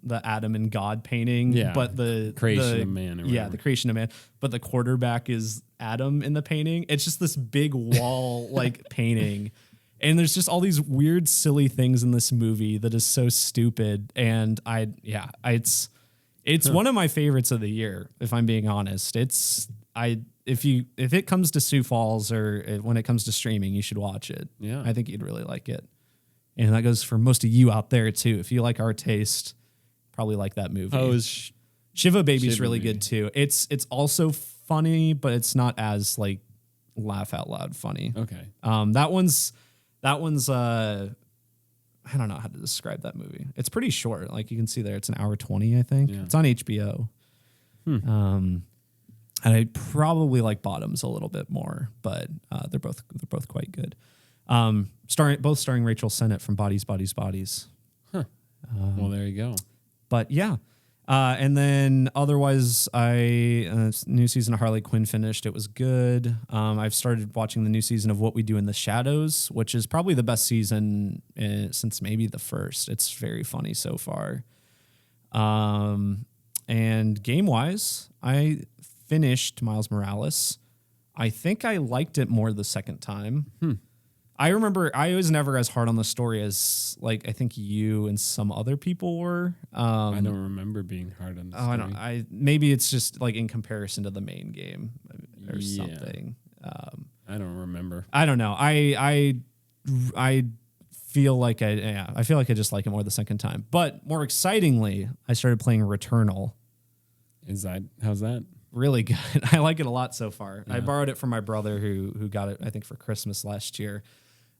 the Adam and God painting, but the creation of man. The creation of man. But the quarterback is Adam in the painting. It's just this big wall like painting. And there's just all these weird, silly things in this movie that is so stupid. And it's one of my favorites of the year, if I'm being honest. If it comes to Sioux Falls or when it comes to streaming, you should watch it. Yeah. I think you'd really like it. And that goes for most of you out there too. If you like our taste, probably like that movie. Oh, Shiva Baby's really good too. It's also funny, but it's not as like laugh out loud funny. Okay. That one's I don't know how to describe that movie. It's pretty short. Like you can see there, it's an hour 20, I think. Yeah. It's on HBO. And I probably like Bottoms a little bit more, but they're both quite good. Both starring Rachel Sennett from Bodies, Bodies, Bodies. Huh. Well, there you go. But yeah. And then otherwise, new season of Harley Quinn finished. It was good. I've started watching the new season of What We Do in the Shadows, which is probably the best season since maybe the first. It's very funny so far. And game-wise, I finished Miles Morales. I think I liked it more the second time. I remember I was never as hard on the story as like I think you and some other people were. I don't remember being hard on the story. Maybe it's just like in comparison to the main game or something. I don't remember. I don't know. I feel like I feel like I just like it more the second time. But more excitingly, I started playing Returnal. How's that? Really good. I like it a lot so far. Yeah. I borrowed it from my brother who got it, I think, for Christmas last year.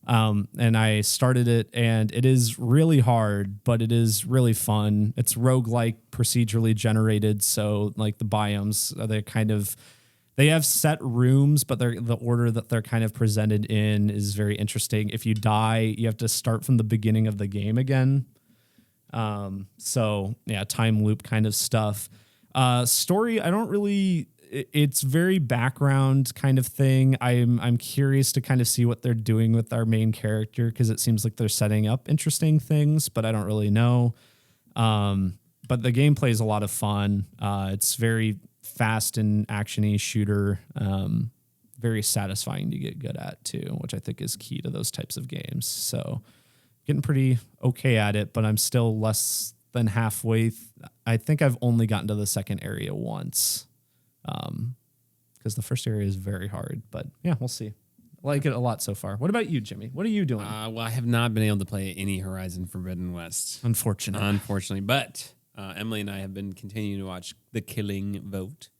And I started it, and it is really hard, but it is really fun. It's roguelike, procedurally generated, so like the biomes, they have set rooms, but the order that they're kind of presented in is very interesting. If you die, you have to start from the beginning of the game again. So yeah, time loop kind of stuff. Story, it's very background kind of thing. I'm curious to kind of see what they're doing with our main character, because it seems like they're setting up interesting things, but I don't really know. But the gameplay is a lot of fun. It's very fast and actiony shooter, very satisfying to get good at too, which I think is key to those types of games. So getting pretty okay at it, but I'm still less than halfway. I think I've only gotten to the second area once, because the first area is very hard. But yeah, we'll see. I like it a lot so far. What about you, Jimmy? What are you doing? Well, I have not been able to play any Horizon Forbidden West, Unfortunately, but Emily and I have been continuing to watch The Killing Vote.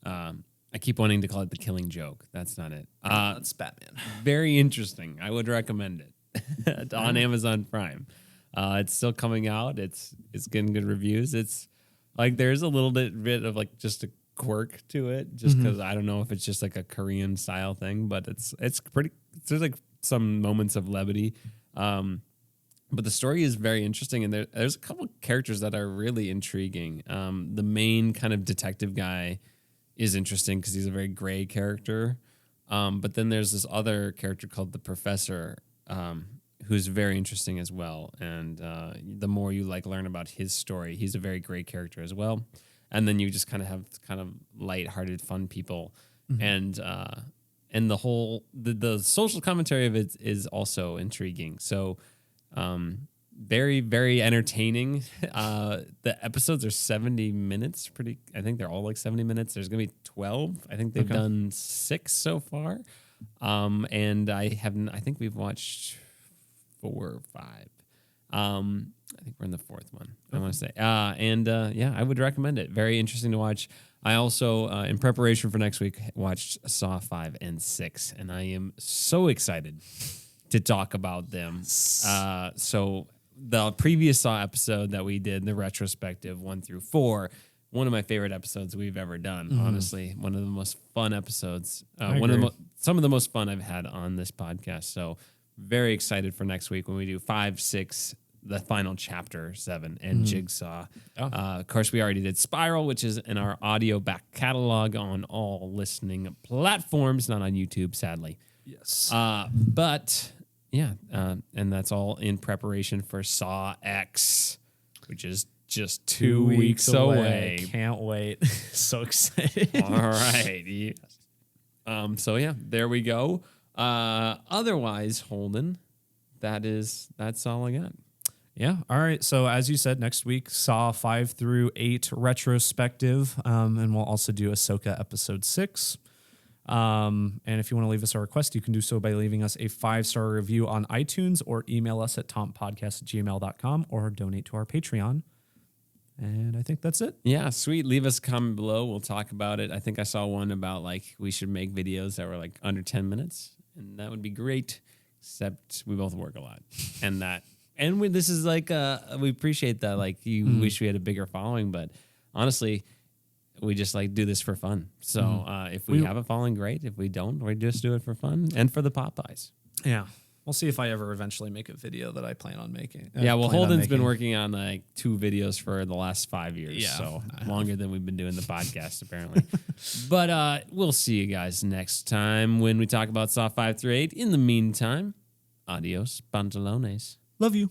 I keep wanting to call it The Killing Joke. That's not it. that's Batman. Very interesting. I would recommend it on Amazon Prime. It's still coming out. It's getting good reviews. It's like there's a little bit of like just a quirk to it, just because I don't know if it's just like a Korean style thing, but it's pretty. There's like some moments of levity, but the story is very interesting, and there's a couple characters that are really intriguing. The main kind of detective guy is interesting because he's a very gray character, but then there's this other character called the Professor, who's very interesting as well. And the more you like learn about his story, he's a very great character as well. And then you just kind of have kind of lighthearted, fun people, and the whole the social commentary of it is also intriguing. So, very, very entertaining. The episodes are 70 minutes. I think they're all like 70 minutes. There's gonna be 12. I think they've done 6 so far. And I think we've watched 4 or 5. I think we're in the 4th one, I want to say. Yeah, I would recommend it. Very interesting to watch. I also, in preparation for next week, watched Saw 5 and 6, and I am so excited to talk about them. So the previous Saw episode that we did, the retrospective 1 through 4, one of my favorite episodes we've ever done. Honestly, one of the most fun episodes. Some of the most fun I've had on this podcast. So very excited for next week when we do 5, 6, the final chapter 7, and Jigsaw. Of course, we already did Spiral, which is in our audio back catalog on all listening platforms, not on YouTube, sadly. Yes. But yeah, and that's all in preparation for Saw X, which is just 2 weeks away. Can't wait. So excited. All right. Yes. So yeah, there we go. Otherwise, Holden, that's all I got. Yeah. All right. So as you said, next week, Saw 5 through 8 retrospective, and we'll also do Ahsoka episode 6. And if you want to leave us a request, you can do so by leaving us a 5-star review on iTunes, or email us at TOMPpodcast@gmail.com, or donate to our Patreon. And I think that's it. Yeah, sweet. Leave us a comment below. We'll talk about it. I think I saw one about like we should make videos that were like under 10 minutes, and that would be great. Except we both work a lot, and this is like we appreciate that. Like you wish we had a bigger following, but honestly, we just like do this for fun. So if we have a following, great. If we don't, we just do it for fun and for the Popeyes. Yeah. We'll see if I ever eventually make a video that I plan on making. Yeah, well, Holden's been working on like 2 videos for the last 5 years. Yeah, so longer than we've been doing the podcast, apparently. But we'll see you guys next time when we talk about Saw 5 through 8. In the meantime, adios, pantalones. Love you.